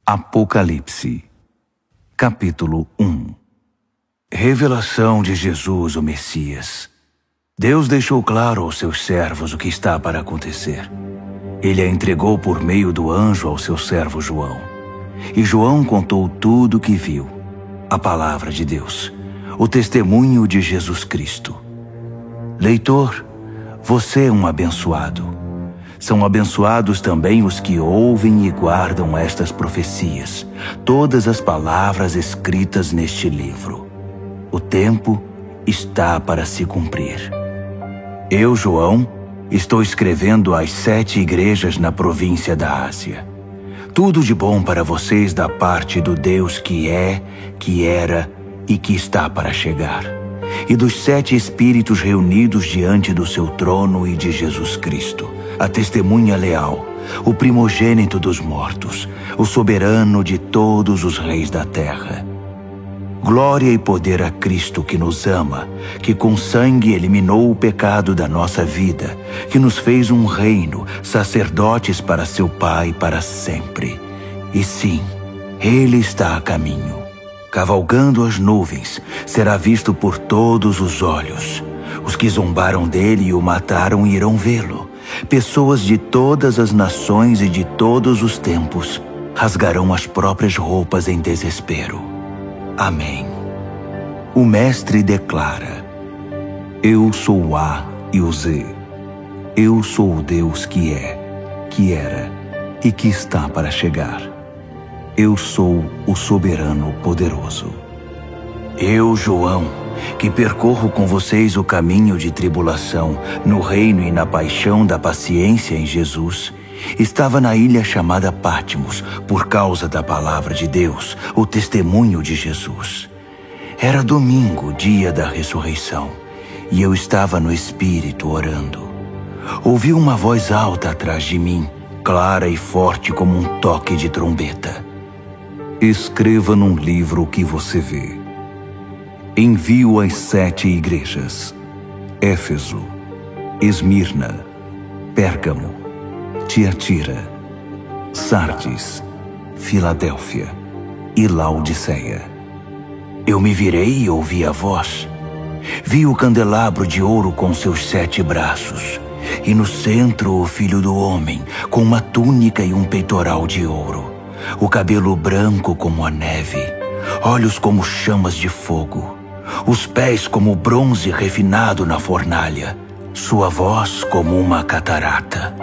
Apocalipse, capítulo 1. Revelação de Jesus, o Messias. Deus deixou claro aos seus servos o que está para acontecer. Ele a entregou por meio do anjo ao seu servo João. E João contou tudo o que viu, a palavra de Deus, o testemunho de Jesus Cristo. Leitor, você é um abençoado. São abençoados também os que ouvem e guardam estas profecias, todas as palavras escritas neste livro. O tempo está para se cumprir. Eu, João, estou escrevendo às 7 igrejas na província da Ásia. Tudo de bom para vocês da parte do Deus que é, que era e que está para chegar, e dos 7 espíritos reunidos diante do seu trono e de Jesus Cristo, a testemunha leal, o primogênito dos mortos, o soberano de todos os reis da terra. Glória e poder a Cristo que nos ama, que com sangue eliminou o pecado da nossa vida, que nos fez um reino, sacerdotes para seu Pai para sempre. E sim, Ele está a caminho. Cavalgando as nuvens, será visto por todos os olhos. Os que zombaram dele e o mataram irão vê-lo. Pessoas de todas as nações e de todos os tempos rasgarão as próprias roupas em desespero. Amém. O Mestre declara: Eu sou o A e o Z. Eu sou o Deus que é, que era e que está para chegar. Eu sou o soberano poderoso. Eu, João, que percorro com vocês o caminho de tribulação, no reino e na paixão da paciência em Jesus, estava na ilha chamada Patmos, por causa da palavra de Deus, o testemunho de Jesus. Era domingo, dia da ressurreição, e eu estava no Espírito orando. Ouvi uma voz alta atrás de mim, clara e forte como um toque de trombeta. Escreva num livro o que você vê. Envio às 7 igrejas: Éfeso, Esmirna, Pérgamo, Tiatira, Sardes, Filadélfia e Laodiceia. Eu me virei e ouvi a voz. Vi o candelabro de ouro com seus 7 braços, e no centro o Filho do Homem, com uma túnica e um peitoral de ouro, o cabelo branco como a neve, olhos como chamas de fogo, os pés como bronze refinado na fornalha, sua voz como uma catarata.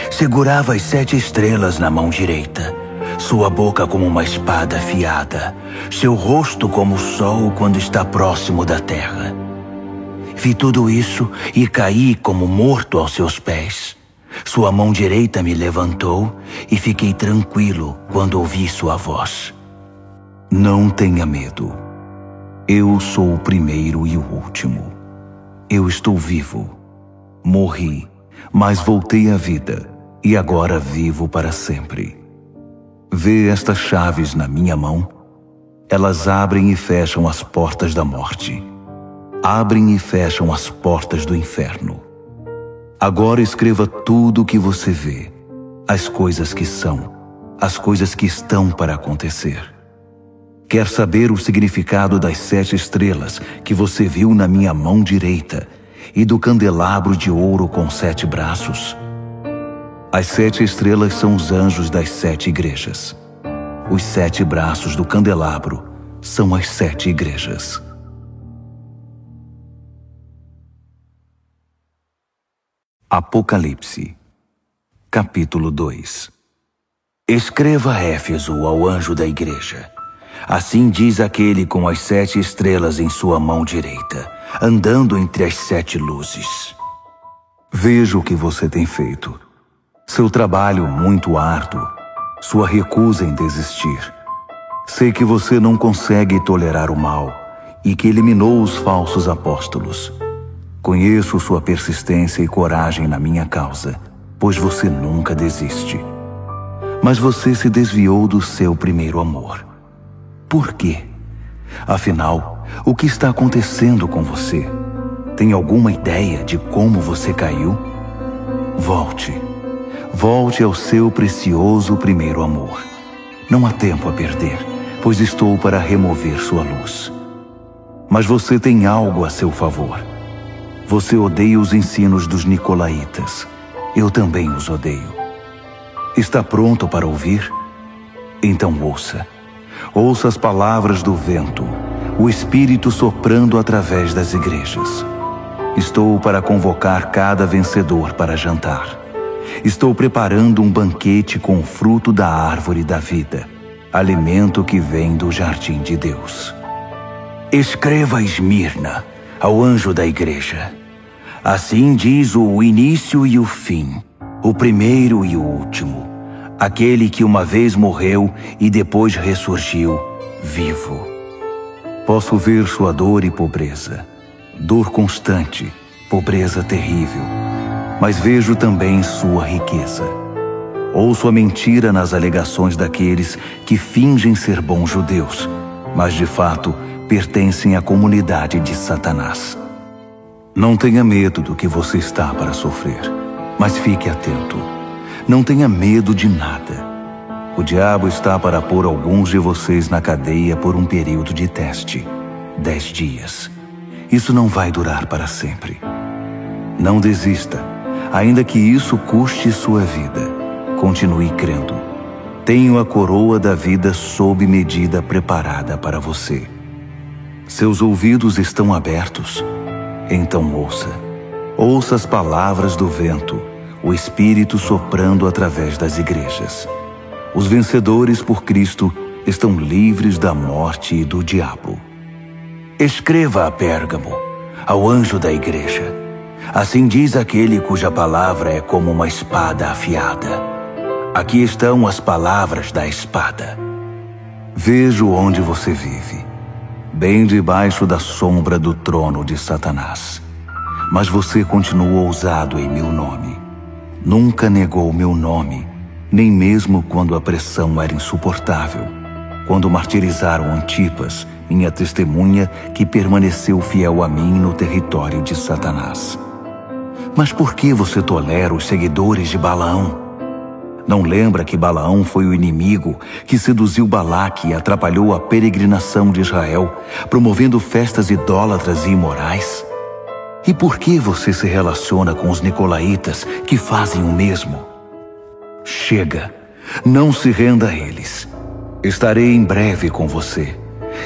Segurava as 7 estrelas na mão direita, sua boca como uma espada afiada, seu rosto como o sol quando está próximo da terra. Vi tudo isso e caí como morto aos seus pés. Sua mão direita me levantou e fiquei tranquilo quando ouvi sua voz. Não tenha medo. Eu sou o primeiro e o último. Eu estou vivo. Morri, mas voltei à vida, e agora vivo para sempre. Vê estas chaves na minha mão? Elas abrem e fecham as portas da morte. Abrem e fecham as portas do inferno. Agora escreva tudo o que você vê, as coisas que são, as coisas que estão para acontecer. Quer saber o significado das 7 estrelas que você viu na minha mão direita e do candelabro de ouro com 7 braços? As 7 estrelas são os anjos das 7 igrejas. Os 7 braços do candelabro são as 7 igrejas. Apocalipse, capítulo 2. Escreva a Éfeso, ao anjo da igreja. Assim diz aquele com as 7 estrelas em sua mão direita, andando entre as 7 luzes. Vejo o que você tem feito. Seu trabalho muito árduo, sua recusa em desistir. Sei que você não consegue tolerar o mal e que eliminou os falsos apóstolos. Conheço sua persistência e coragem na minha causa, pois você nunca desiste. Mas você se desviou do seu primeiro amor. Por quê? Afinal, o que está acontecendo com você? Tem alguma ideia de como você caiu? Volte. Volte ao seu precioso primeiro amor. Não há tempo a perder, pois estou para remover sua luz. Mas você tem algo a seu favor. Você odeia os ensinos dos nicolaítas. Eu também os odeio. Está pronto para ouvir? Então ouça. Ouça as palavras do vento, o Espírito soprando através das igrejas. Estou para convocar cada vencedor para jantar. Estou preparando um banquete com o fruto da árvore da vida, alimento que vem do jardim de Deus. Escreva a Esmirna, ao anjo da igreja. Assim diz o início e o fim, o primeiro e o último, aquele que uma vez morreu e depois ressurgiu, vivo. Posso ver sua dor e pobreza, dor constante, pobreza terrível, mas vejo também sua riqueza. Ouço a mentira nas alegações daqueles que fingem ser bons judeus, mas de fato pertencem à comunidade de Satanás. Não tenha medo do que você está para sofrer, mas fique atento. Não tenha medo de nada. O diabo está para pôr alguns de vocês na cadeia por um período de teste, 10 dias. Isso não vai durar para sempre. Não desista, ainda que isso custe sua vida. Continue crendo. Tenho a coroa da vida sob medida preparada para você. Seus ouvidos estão abertos? Então ouça. Ouça as palavras do vento, o Espírito soprando através das igrejas. Os vencedores por Cristo estão livres da morte e do diabo. Escreva a Pérgamo, ao anjo da igreja. Assim diz aquele cuja palavra é como uma espada afiada. Aqui estão as palavras da espada. Vejo onde você vive, bem debaixo da sombra do trono de Satanás. Mas você continua ousado em meu nome. Nunca negou meu nome, nem mesmo quando a pressão era insuportável. Quando martirizaram Antipas, minha testemunha, que permaneceu fiel a mim no território de Satanás. Mas por que você tolera os seguidores de Balaão? Não lembra que Balaão foi o inimigo que seduziu Balaque e atrapalhou a peregrinação de Israel, promovendo festas idólatras e imorais? E por que você se relaciona com os nicolaítas que fazem o mesmo? Chega, não se renda a eles. Estarei em breve com você.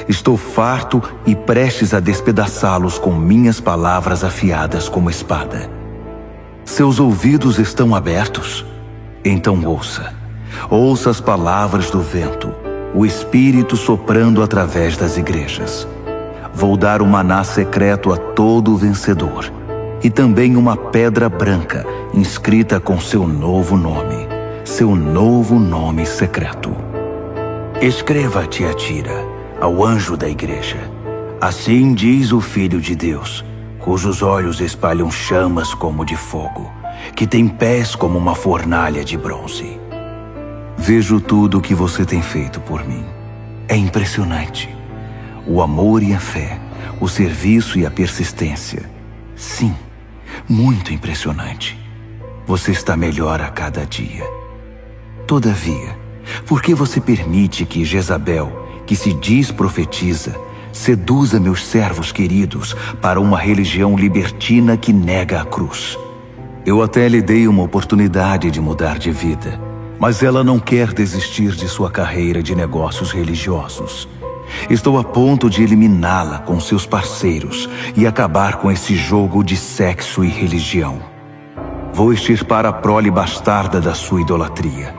Estou farto e prestes a despedaçá-los com minhas palavras afiadas como espada. Seus ouvidos estão abertos? Então ouça. Ouça as palavras do vento, o Espírito soprando através das igrejas. Vou dar um maná secreto a todo vencedor, e também uma pedra branca inscrita com seu novo nome secreto. Escreva a Tiatira, ao anjo da igreja. Assim diz o Filho de Deus, cujos olhos espalham chamas como de fogo, que tem pés como uma fornalha de bronze. Vejo tudo o que você tem feito por mim. É impressionante. O amor e a fé, o serviço e a persistência. Sim, muito impressionante. Você está melhor a cada dia. Todavia, por que você permite que Jezabel, que se diz profetiza, seduza meus servos queridos para uma religião libertina que nega a cruz? Eu até lhe dei uma oportunidade de mudar de vida, mas ela não quer desistir de sua carreira de negócios religiosos. Estou a ponto de eliminá-la com seus parceiros e acabar com esse jogo de sexo e religião. Vou extirpar a prole bastarda da sua idolatria.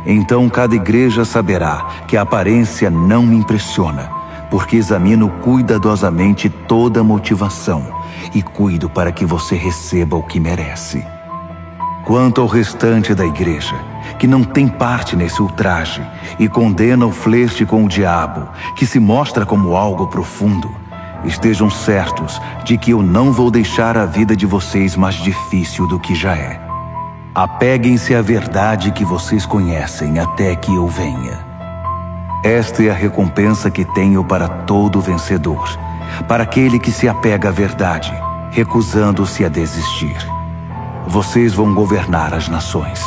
Então cada igreja saberá que a aparência não me impressiona, porque examino cuidadosamente toda a motivação e cuido para que você receba o que merece. Quanto ao restante da igreja, que não tem parte nesse ultraje e condena o flerte com o diabo, que se mostra como algo profundo, estejam certos de que eu não vou deixar a vida de vocês mais difícil do que já é. Apeguem-se à verdade que vocês conhecem até que eu venha. Esta é a recompensa que tenho para todo vencedor, para aquele que se apega à verdade, recusando-se a desistir. Vocês vão governar as nações.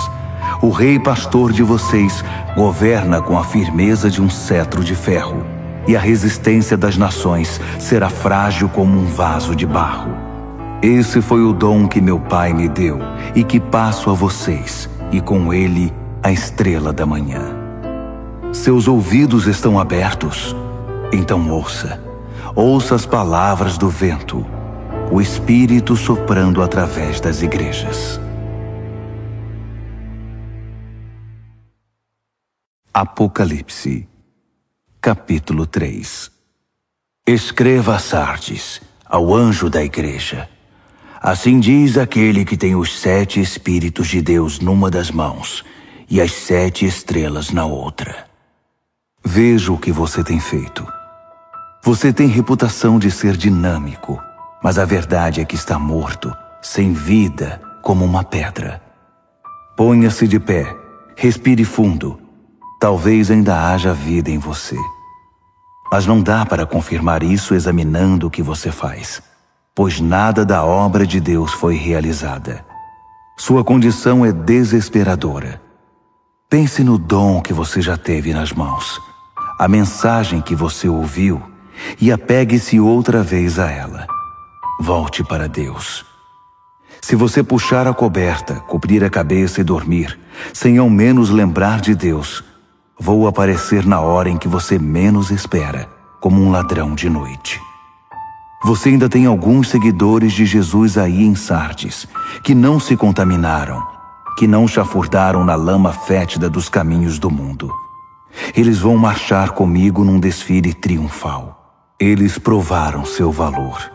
O rei pastor de vocês governa com a firmeza de um cetro de ferro, e a resistência das nações será frágil como um vaso de barro. Esse foi o dom que meu pai me deu e que passo a vocês, e com ele a estrela da manhã. Seus ouvidos estão abertos? Então ouça. Ouça as palavras do vento, o Espírito soprando através das igrejas. Apocalipse, capítulo 3. Escreva a Sardes, ao anjo da igreja. Assim diz aquele que tem os 7 Espíritos de Deus numa das mãos e as 7 estrelas na outra. Veja o que você tem feito. Você tem reputação de ser dinâmico, mas a verdade é que está morto, sem vida, como uma pedra. Ponha-se de pé, respire fundo. Talvez ainda haja vida em você. Mas não dá para confirmar isso examinando o que você faz, pois nada da obra de Deus foi realizada. Sua condição é desesperadora. Pense no dom que você já teve nas mãos, a mensagem que você ouviu, e apegue-se outra vez a ela. Volte para Deus. Se você puxar a coberta, cobrir a cabeça e dormir, sem ao menos lembrar de Deus, vou aparecer na hora em que você menos espera, como um ladrão de noite. Você ainda tem alguns seguidores de Jesus aí em Sardes, que não se contaminaram, que não chafurdaram na lama fétida dos caminhos do mundo. Eles vão marchar comigo num desfile triunfal. Eles provaram seu valor.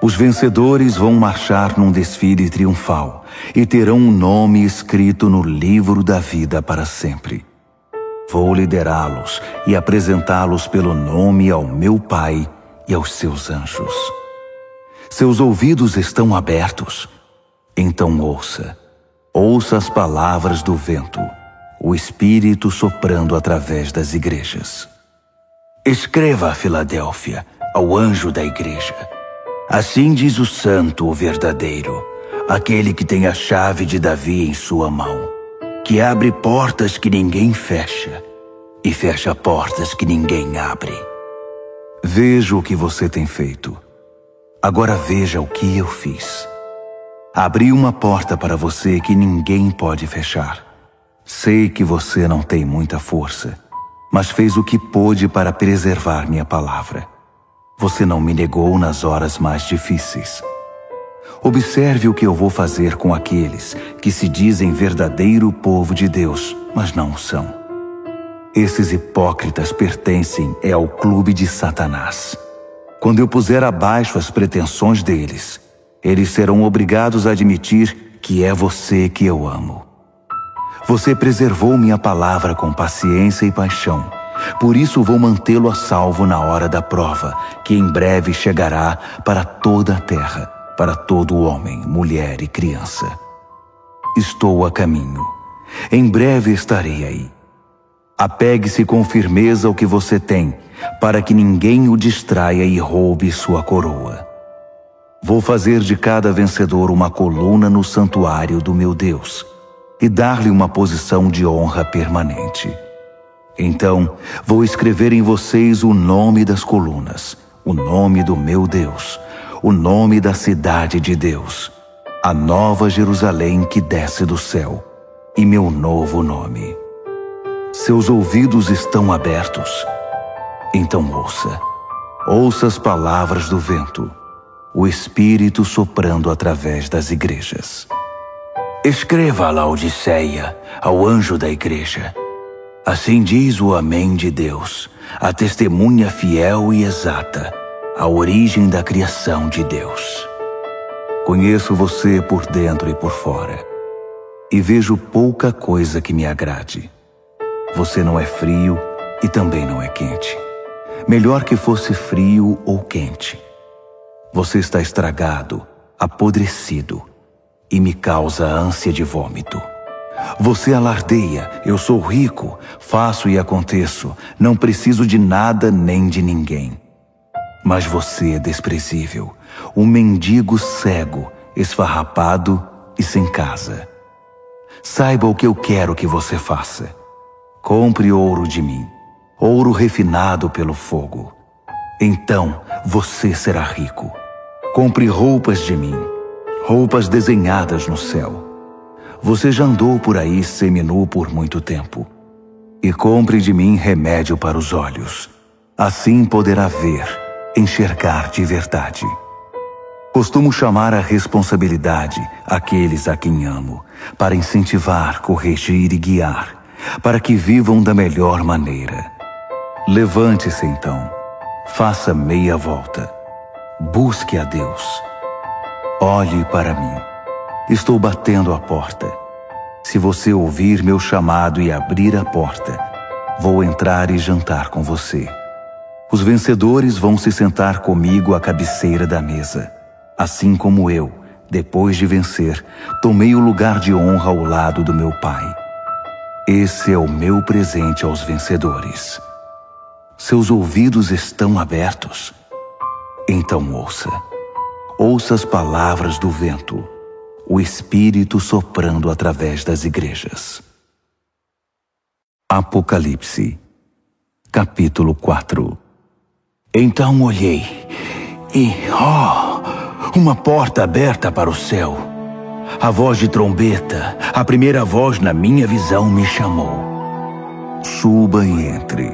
Os vencedores vão marchar num desfile triunfal e terão um nome escrito no livro da vida para sempre. Vou liderá-los e apresentá-los pelo nome ao meu Pai e aos seus anjos. Seus ouvidos estão abertos? Então ouça. Ouça as palavras do vento, o Espírito soprando através das igrejas. Escreva a Filadélfia, ao anjo da igreja. Assim diz o santo, o verdadeiro, aquele que tem a chave de Davi em sua mão, que abre portas que ninguém fecha e fecha portas que ninguém abre. Veja o que você tem feito. Agora veja o que eu fiz. Abri uma porta para você que ninguém pode fechar. Sei que você não tem muita força, mas fez o que pôde para preservar minha palavra. Você não me negou nas horas mais difíceis. Observe o que eu vou fazer com aqueles que se dizem verdadeiro povo de Deus, mas não o são. Esses hipócritas pertencem ao clube de Satanás. Quando eu puser abaixo as pretensões deles, eles serão obrigados a admitir que é você que eu amo. Você preservou minha palavra com paciência e paixão. Por isso vou mantê-lo a salvo na hora da prova, que em breve chegará para toda a terra, para todo homem, mulher e criança. Estou a caminho. Em breve estarei aí. Apegue-se com firmeza ao que você tem, para que ninguém o distraia e roube sua coroa. Vou fazer de cada vencedor uma coluna no santuário do meu Deus e dar-lhe uma posição de honra permanente. Então, vou escrever em vocês o nome das colunas, o nome do meu Deus, o nome da cidade de Deus, a nova Jerusalém que desce do céu, e meu novo nome. Seus ouvidos estão abertos? Então ouça. Ouça as palavras do vento, o Espírito soprando através das igrejas. Escreva a Laodiceia, ao anjo da igreja. Assim diz o Amém de Deus, a testemunha fiel e exata, a origem da criação de Deus. Conheço você por dentro e por fora, e vejo pouca coisa que me agrade. Você não é frio e também não é quente. Melhor que fosse frio ou quente. Você está estragado, apodrecido, e me causa ânsia de vômito. Você alardeia, eu sou rico, faço e aconteço, não preciso de nada nem de ninguém. Mas você é desprezível, um mendigo cego, esfarrapado e sem casa. Saiba o que eu quero que você faça. Compre ouro de mim, ouro refinado pelo fogo. Então você será rico. Compre roupas de mim, roupas desenhadas no céu. Você já andou por aí seminu por muito tempo. E compre de mim remédio para os olhos. Assim poderá ver, enxergar de verdade. Costumo chamar à responsabilidade aqueles a quem amo, para incentivar, corrigir e guiar, para que vivam da melhor maneira. Levante-se então, faça meia volta, busque a Deus. Olhe para mim, estou batendo a porta. Se você ouvir meu chamado e abrir a porta, vou entrar e jantar com você. Os vencedores vão se sentar comigo à cabeceira da mesa, assim como eu, depois de vencer, tomei o lugar de honra ao lado do meu Pai. Esse é o meu presente aos vencedores. Seus ouvidos estão abertos? Então ouça. Ouça as palavras do vento, o Espírito soprando através das igrejas. Apocalipse, capítulo 4. Então olhei e, uma porta aberta para o céu. A voz de trombeta, a primeira voz na minha visão me chamou. Suba e entre.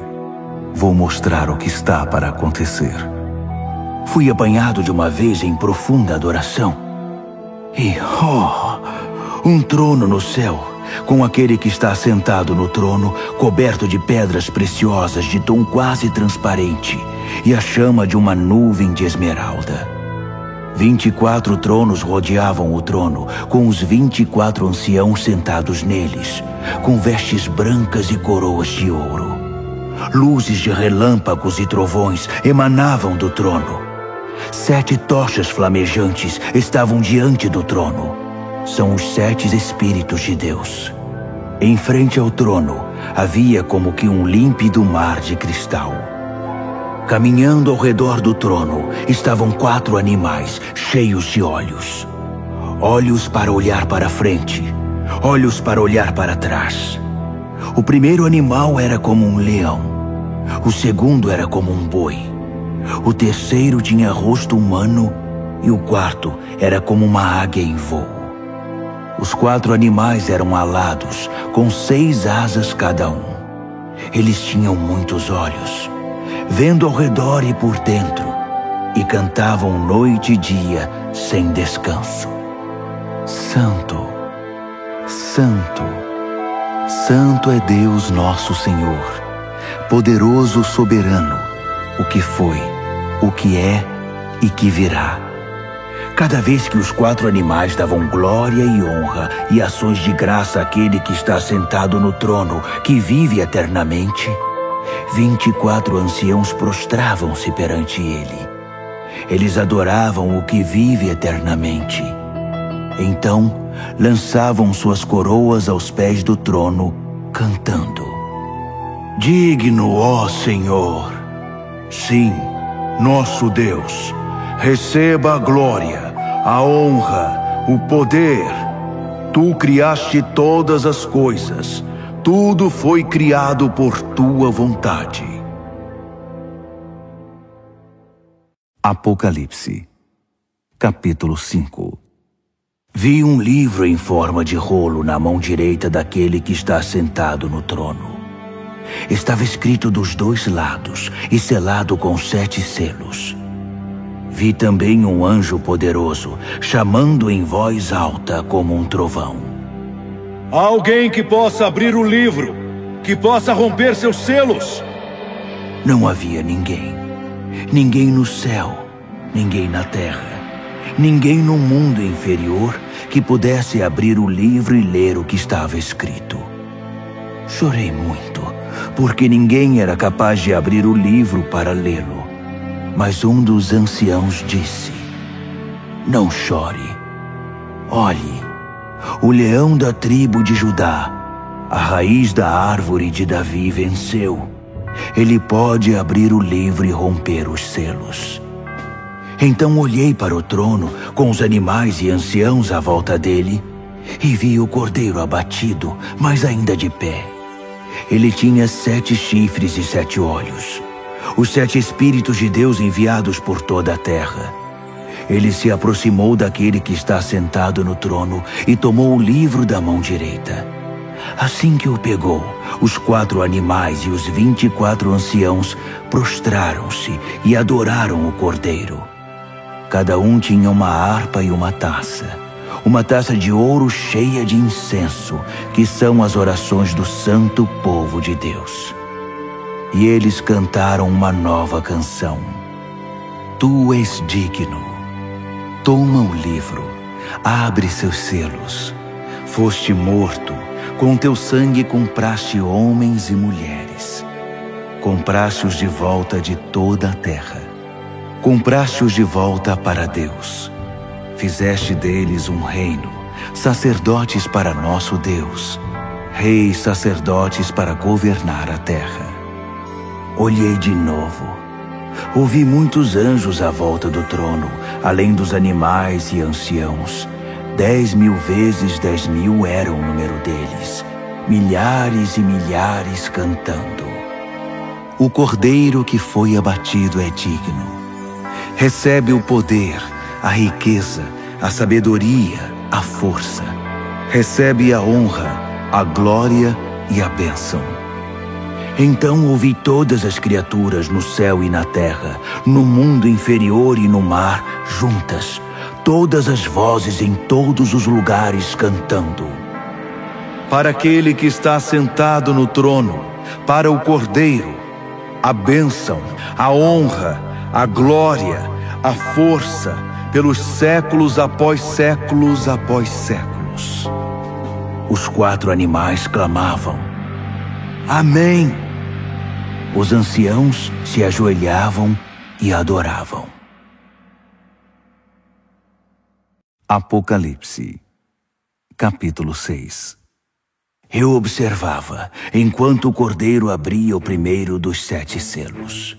Vou mostrar o que está para acontecer. Fui apanhado de uma vez em profunda adoração. E, um trono no céu, com aquele que está sentado no trono, coberto de pedras preciosas de tom quase transparente, e a chama de uma nuvem de esmeralda. 24 tronos rodeavam o trono, com os 24 anciãos sentados neles, com vestes brancas e coroas de ouro. Luzes de relâmpagos e trovões emanavam do trono. 7 tochas flamejantes estavam diante do trono. São os 7 Espíritos de Deus. Em frente ao trono havia como que um límpido mar de cristal. Caminhando ao redor do trono estavam 4 animais cheios de olhos. Olhos para olhar para frente, olhos para olhar para trás. O primeiro animal era como um leão. O segundo era como um boi. O terceiro tinha rosto humano e o quarto era como uma águia em voo. Os 4 animais eram alados, com 6 asas cada um. Eles tinham muitos olhos, vendo ao redor e por dentro, e cantavam noite e dia sem descanso. Santo, Santo, Santo é Deus nosso Senhor, poderoso soberano, o que foi, o que é e que virá. Cada vez que os 4 animais davam glória e honra e ações de graça àquele que está sentado no trono, que vive eternamente, 24 anciãos prostravam-se perante ele. Eles adoravam o que vive eternamente. Então, lançavam suas coroas aos pés do trono, cantando: Digno, ó Senhor! Sim, nosso Deus, receba a glória, a honra, o poder. Tu criaste todas as coisas. Tudo foi criado por tua vontade. Apocalipse, capítulo 5. Vi um livro em forma de rolo na mão direita daquele que está sentado no trono. Estava escrito dos 2 lados e selado com 7 selos. Vi também um anjo poderoso, chamando em voz alta como um trovão. Há alguém que possa abrir o livro, que possa romper seus selos? Não havia ninguém. Ninguém no céu, ninguém na terra, ninguém no mundo inferior que pudesse abrir o livro e ler o que estava escrito. Chorei muito, porque ninguém era capaz de abrir o livro para lê-lo. Mas um dos anciãos disse: Não chore. Olhe, o leão da tribo de Judá, a raiz da árvore de Davi, venceu. Ele pode abrir o livro e romper os selos. Então olhei para o trono, com os animais e anciãos à volta dele, e vi o cordeiro abatido, mas ainda de pé. Ele tinha 7 chifres e 7 olhos, os 7 Espíritos de Deus enviados por toda a terra. Ele se aproximou daquele que está sentado no trono e tomou o livro da mão direita. Assim que o pegou, os 4 animais e os 24 anciãos prostraram-se e adoraram o cordeiro. Cada um tinha uma harpa e uma taça de ouro cheia de incenso, que são as orações do santo povo de Deus. E eles cantaram uma nova canção. Tu és digno. Toma o livro, abre seus selos. Foste morto, com teu sangue compraste homens e mulheres. Compraste-os de volta de toda a terra. Compraste-os de volta para Deus. Fizeste deles um reino, sacerdotes para nosso Deus, reis sacerdotes para governar a terra. Olhei de novo. Ouvi muitos anjos à volta do trono, além dos animais e anciãos. 10.000 vezes 10.000 era o número deles, milhares e milhares cantando. O cordeiro que foi abatido é digno. Recebe o poder, a riqueza, a sabedoria, a força. Recebe a honra, a glória e a bênção. Então ouvi todas as criaturas no céu e na terra, no mundo inferior e no mar, juntas, todas as vozes em todos os lugares cantando. Para aquele que está sentado no trono, para o Cordeiro, a bênção, a honra, a glória, a força, pelos séculos após séculos após séculos. Os 4 animais clamavam: Amém! Os anciãos se ajoelhavam e adoravam. Apocalipse, capítulo 6. Eu observava, enquanto o cordeiro abria o primeiro dos 7 selos.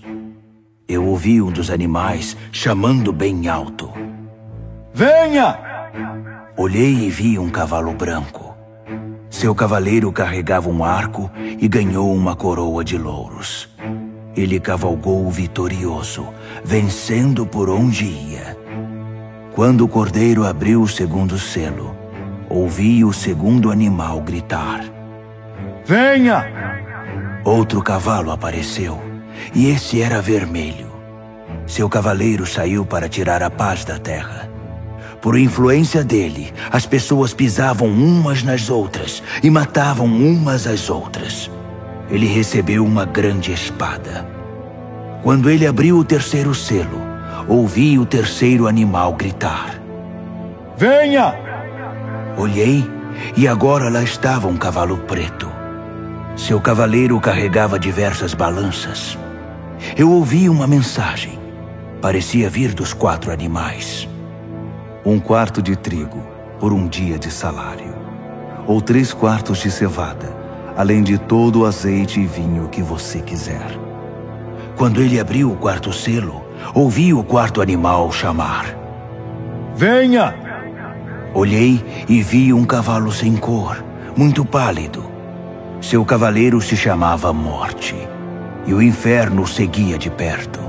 Eu ouvi um dos animais chamando bem alto: Venha! Olhei e vi um cavalo branco. Seu cavaleiro carregava um arco e ganhou uma coroa de louros. Ele cavalgou vitorioso, vencendo por onde ia. Quando o cordeiro abriu o segundo selo, ouvi o segundo animal gritar: Venha! Outro cavalo apareceu, e esse era vermelho. Seu cavaleiro saiu para tirar a paz da terra. Por influência dele, as pessoas pisavam umas nas outras e matavam umas às outras. Ele recebeu uma grande espada. Quando ele abriu o terceiro selo, ouvi o terceiro animal gritar: Venha! Olhei e agora lá estava um cavalo preto. Seu cavaleiro carregava diversas balanças. Eu ouvi uma mensagem. Parecia vir dos 4 animais. 1 quarto de trigo por um dia de salário, ou 3 quartos de cevada, além de todo o azeite e vinho que você quiser. Quando ele abriu o 4º selo, ouvi o 4º animal chamar: Venha! Olhei e vi um cavalo sem cor, muito pálido. Seu cavaleiro se chamava Morte, e o inferno o seguia de perto.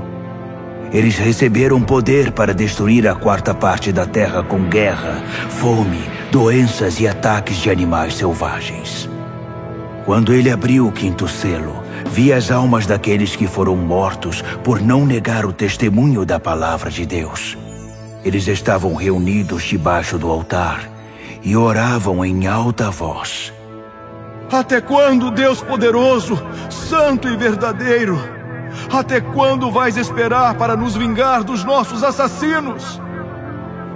Eles receberam poder para destruir a 4ª parte da terra com guerra, fome, doenças e ataques de animais selvagens. Quando ele abriu o 5º selo, vi as almas daqueles que foram mortos por não negar o testemunho da palavra de Deus. Eles estavam reunidos debaixo do altar e oravam em alta voz: Até quando, Deus poderoso, santo e verdadeiro? Até quando vais esperar para nos vingar dos nossos assassinos?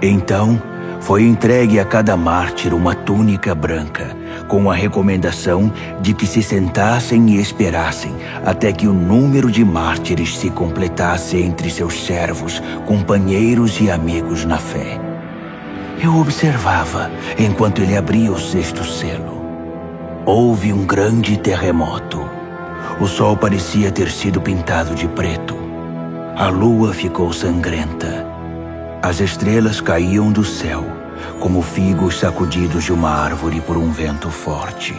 Então foi entregue a cada mártir uma túnica branca, com a recomendação de que se sentassem e esperassem até que o número de mártires se completasse entre seus servos, companheiros e amigos na fé. Eu observava enquanto ele abria o 6º selo. Houve um grande terremoto. O sol parecia ter sido pintado de preto. A lua ficou sangrenta. As estrelas caíam do céu, como figos sacudidos de uma árvore por um vento forte.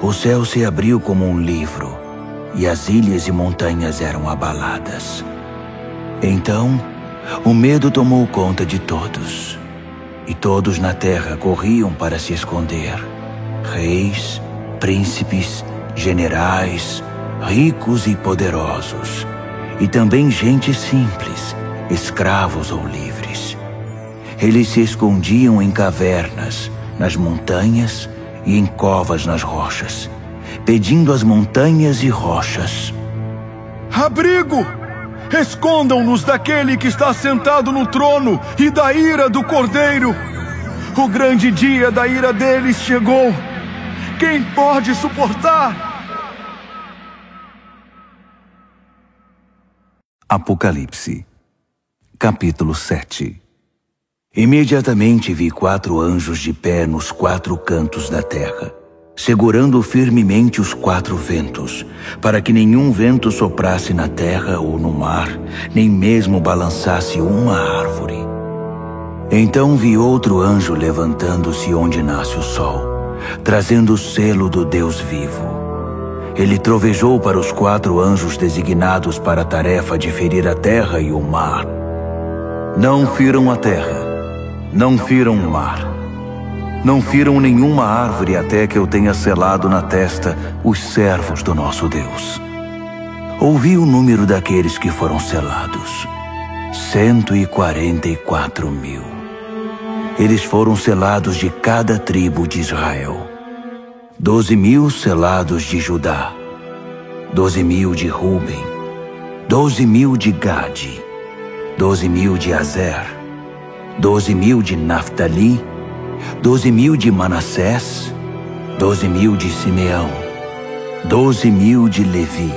O céu se abriu como um livro, e as ilhas e montanhas eram abaladas. Então, o medo tomou conta de todos, e todos na terra corriam para se esconder. Reis, príncipes, generais, ricos e poderosos, e também gente simples, escravos ou livres. Eles se escondiam em cavernas, nas montanhas e em covas nas rochas, pedindo às montanhas e rochas: abrigo! Escondam-nos daquele que está sentado no trono e da ira do Cordeiro. O grande dia da ira deles chegou. Quem pode suportar? Apocalipse, capítulo 7. Imediatamente vi 4 anjos de pé nos 4 cantos da terra, segurando firmemente os 4 ventos, para que nenhum vento soprasse na terra ou no mar, nem mesmo balançasse uma árvore. Então vi outro anjo levantando-se onde nasce o sol, trazendo o selo do Deus vivo. Ele trovejou para os 4 anjos designados para a tarefa de ferir a terra e o mar. Não firam a terra, não firam o mar, não firam nenhuma árvore até que eu tenha selado na testa os servos do nosso Deus. Ouvi o número daqueles que foram selados: 144.000. Eles foram selados de cada tribo de Israel. 12.000 selados de Judá, 12.000 de Ruben, 12.000 de Gade, 12.000 de Azer, 12.000 de Naftali, 12.000 de Manassés, 12.000 de Simeão, 12.000 de Levi,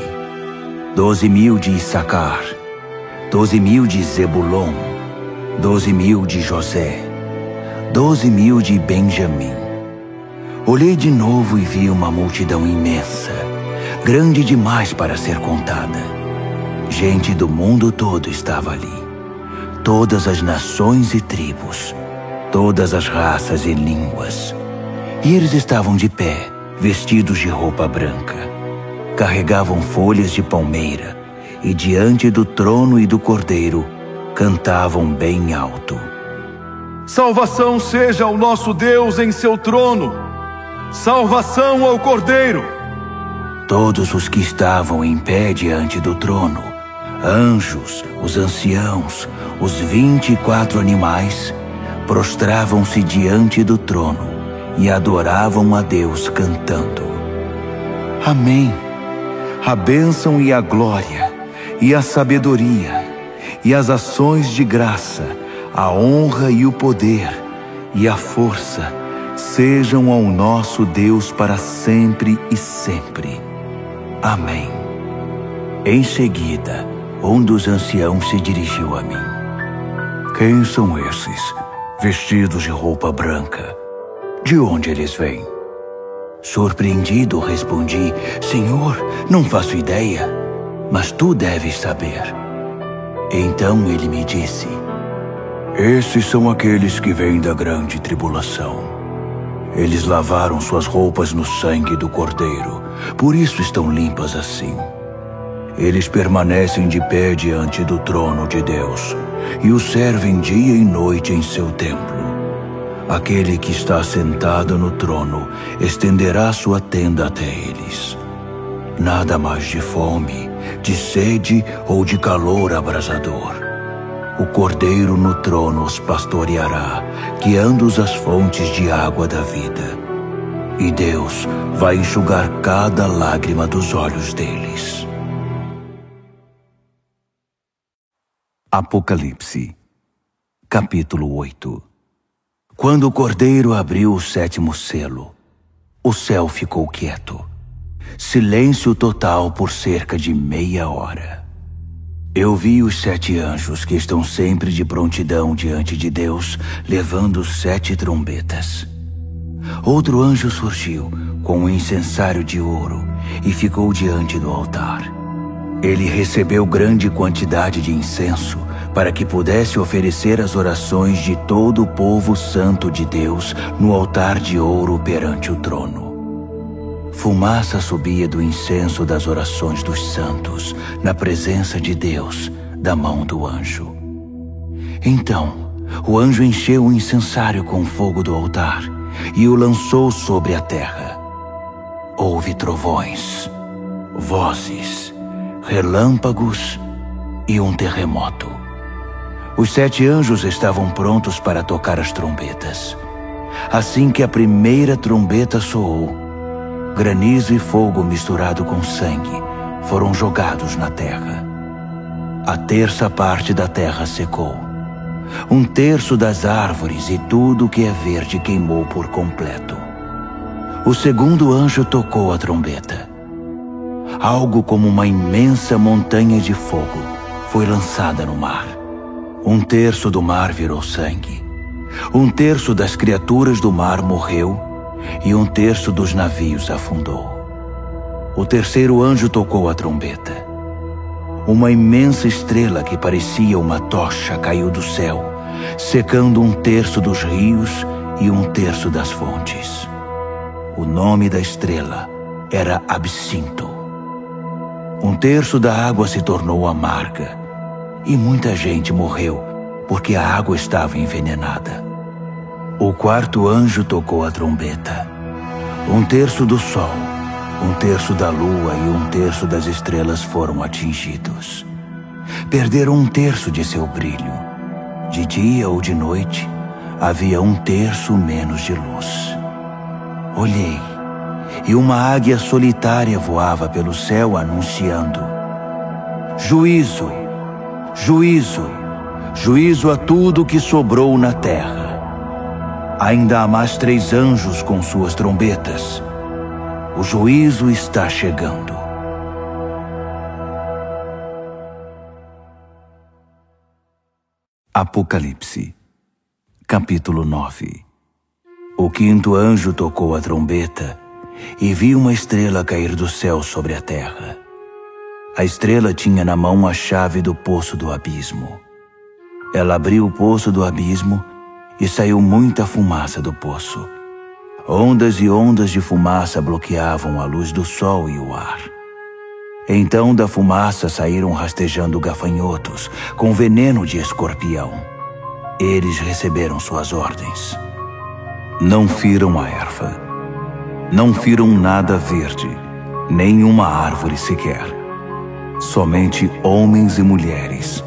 12.000 de Issacar, 12.000 de Zebulon, 12.000 de José, 12.000 de Benjamim. Olhei de novo e vi uma multidão imensa, grande demais para ser contada. Gente do mundo todo estava ali. Todas as nações e tribos, todas as raças e línguas. E eles estavam de pé, vestidos de roupa branca. Carregavam folhas de palmeira e diante do trono e do Cordeiro cantavam bem alto: salvação seja ao nosso Deus em seu trono. Salvação ao Cordeiro. Todos os que estavam em pé diante do trono, anjos, os anciãos, os 24 animais, prostravam-se diante do trono e adoravam a Deus cantando: Amém. A bênção e a glória, e a sabedoria, e as ações de graça, a honra e o poder, e a força, sejam ao nosso Deus para sempre e sempre. Amém. Em seguida, um dos anciãos se dirigiu a mim: quem são esses, vestidos de roupa branca? De onde eles vêm? Surpreendido, respondi: Senhor, não faço ideia, mas tu deves saber. Então ele me disse: esses são aqueles que vêm da grande tribulação. Eles lavaram suas roupas no sangue do Cordeiro, por isso estão limpas assim. Eles permanecem de pé diante do trono de Deus e o servem dia e noite em seu templo. Aquele que está sentado no trono estenderá sua tenda até eles. Nada mais de fome, de sede ou de calor abrasador. O Cordeiro no trono os pastoreará, guiando-os às fontes de água da vida. E Deus vai enxugar cada lágrima dos olhos deles. Apocalipse, capítulo 8. Quando o Cordeiro abriu o 7º selo, o céu ficou quieto. Silêncio total por cerca de meia hora. Eu vi os 7 anjos que estão sempre de prontidão diante de Deus, levando 7 trombetas. Outro anjo surgiu com um incensário de ouro e ficou diante do altar. Ele recebeu grande quantidade de incenso para que pudesse oferecer as orações de todo o povo santo de Deus no altar de ouro perante o trono. Fumaça subia do incenso das orações dos santos na presença de Deus, da mão do anjo. Então, o anjo encheu o incensário com fogo do altar e o lançou sobre a terra. Houve trovões, vozes, relâmpagos e um terremoto. Os 7 anjos estavam prontos para tocar as trombetas. Assim que a primeira trombeta soou, granizo e fogo misturado com sangue foram jogados na terra. A terça parte da terra secou. 1/3 das árvores e tudo que é verde queimou por completo. O segundo anjo tocou a trombeta. Algo como uma imensa montanha de fogo foi lançada no mar. 1/3 do mar virou sangue. 1/3 das criaturas do mar morreu e 1/3 dos navios afundou. O terceiro anjo tocou a trombeta. Uma imensa estrela que parecia uma tocha caiu do céu, secando 1/3 dos rios e 1/3 das fontes. O nome da estrela era Absinto. 1/3 da água se tornou amarga e muita gente morreu porque a água estava envenenada. O quarto anjo tocou a trombeta. 1/3 do sol, 1/3 da lua e 1/3 das estrelas foram atingidos. Perderam 1/3 de seu brilho. De dia ou de noite, havia 1/3 menos de luz. Olhei, e uma águia solitária voava pelo céu anunciando: Juízo, juízo, juízo a tudo que sobrou na terra. Ainda há mais 3 anjos com suas trombetas. O juízo está chegando. Apocalipse, capítulo 9. O quinto anjo tocou a trombeta e vi uma estrela cair do céu sobre a terra. A estrela tinha na mão a chave do poço do abismo. Ela abriu o poço do abismo e saiu muita fumaça do poço. Ondas e ondas de fumaça bloqueavam a luz do sol e o ar. Então da fumaça saíram rastejando gafanhotos com veneno de escorpião. Eles receberam suas ordens. Não firam a erva, não firam nada verde, nenhuma árvore sequer. Somente homens e mulheres,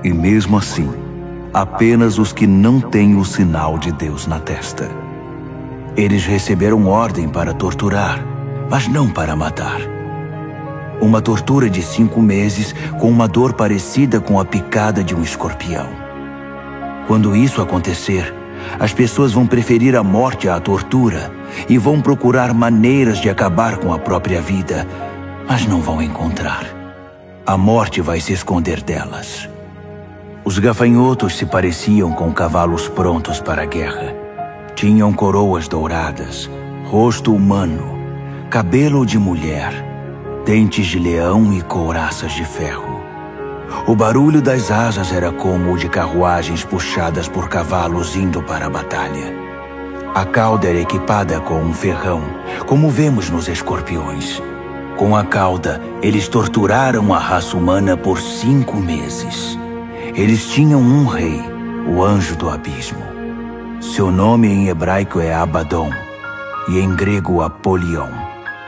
e mesmo assim, apenas os que não têm o sinal de Deus na testa. Eles receberam ordem para torturar, mas não para matar. Uma tortura de 5 meses com uma dor parecida com a picada de um escorpião. Quando isso acontecer, as pessoas vão preferir a morte à tortura e vão procurar maneiras de acabar com a própria vida, mas não vão encontrar. A morte vai se esconder delas. Os gafanhotos se pareciam com cavalos prontos para a guerra. Tinham coroas douradas, rosto humano, cabelo de mulher, dentes de leão e couraças de ferro. O barulho das asas era como o de carruagens puxadas por cavalos indo para a batalha. A cauda era equipada com um ferrão, como vemos nos escorpiões. Com a cauda, eles torturaram a raça humana por 5 meses. Eles tinham um rei, o anjo do abismo. Seu nome em hebraico é Abaddon e em grego Apolion,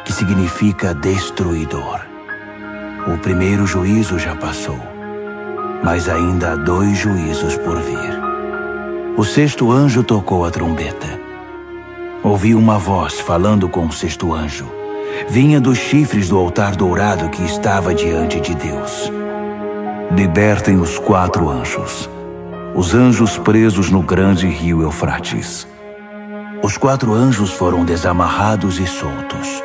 que significa destruidor. O primeiro juízo já passou, mas ainda há 2 juízos por vir. O sexto anjo tocou a trombeta. Ouvi uma voz falando com o sexto anjo. Vinha dos chifres do altar dourado que estava diante de Deus. Libertem os 4 anjos, os anjos presos no grande rio Eufrates. Os 4 anjos foram desamarrados e soltos.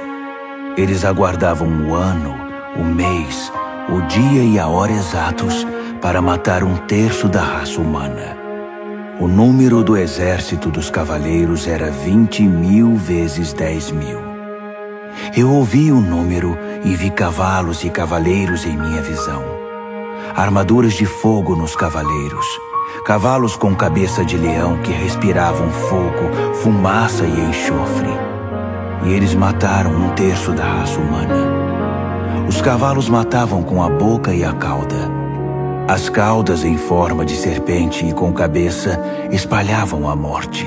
Eles aguardavam o ano, o mês, o dia e a hora exatos para matar 1/3 da raça humana. O número do exército dos cavaleiros era 20.000 vezes 10.000. Eu ouvi o número e vi cavalos e cavaleiros em minha visão. Armaduras de fogo nos cavaleiros, cavalos com cabeça de leão que respiravam fogo, fumaça e enxofre. E eles mataram 1/3 da raça humana. Os cavalos matavam com a boca e a cauda. As caudas em forma de serpente e com cabeça espalhavam a morte.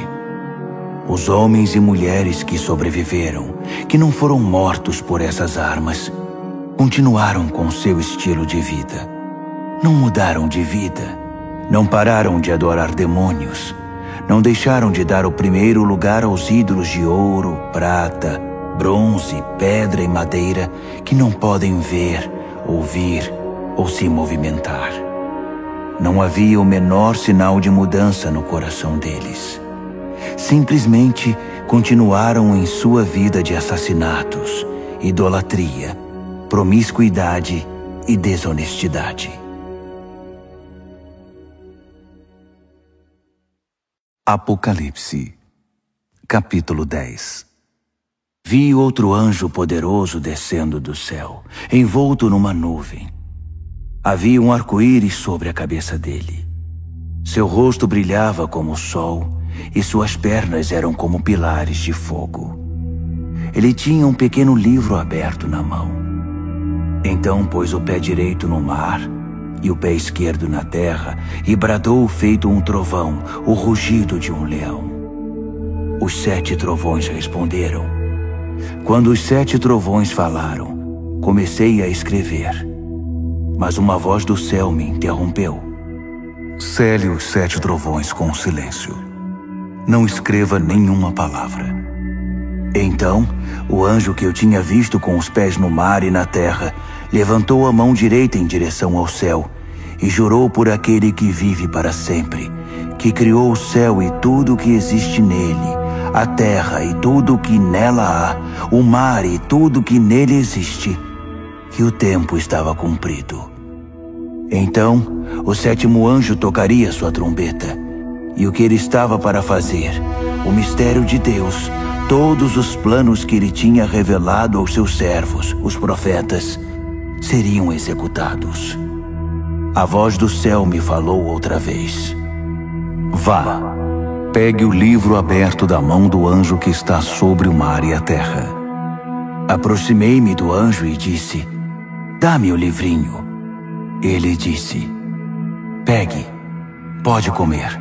Os homens e mulheres que sobreviveram, que não foram mortos por essas armas, continuaram com seu estilo de vida. Não mudaram de vida, não pararam de adorar demônios, não deixaram de dar o primeiro lugar aos ídolos de ouro, prata, bronze, pedra e madeira que não podem ver, ouvir ou se movimentar. Não havia o menor sinal de mudança no coração deles. Simplesmente continuaram em sua vida de assassinatos, idolatria, promiscuidade e desonestidade. Apocalipse, capítulo 10. Vi outro anjo poderoso descendo do céu, envolto numa nuvem. Havia um arco-íris sobre a cabeça dele. Seu rosto brilhava como o sol e suas pernas eram como pilares de fogo. Ele tinha um pequeno livro aberto na mão. Então pôs o pé direito no mar e o pé esquerdo na terra e bradou feito um trovão, o rugido de um leão. Os 7 trovões responderam. Quando os 7 trovões falaram, comecei a escrever. Mas uma voz do céu me interrompeu. Cele os 7 trovões com silêncio. Não escreva nenhuma palavra. Então, o anjo que eu tinha visto com os pés no mar e na terra, levantou a mão direita em direção ao céu e jurou por aquele que vive para sempre, que criou o céu e tudo o que existe nele, a terra e tudo o que nela há, o mar e tudo o que nele existe, que o tempo estava cumprido. Então, o 7º anjo tocaria sua trombeta, e o que ele estava para fazer, o mistério de Deus, todos os planos que ele tinha revelado aos seus servos, os profetas, seriam executados. A voz do céu me falou outra vez. Vá, pegue o livro aberto da mão do anjo que está sobre o mar e a terra. Aproximei-me do anjo e disse, dá-me o livrinho. Ele disse, pegue, pode comer.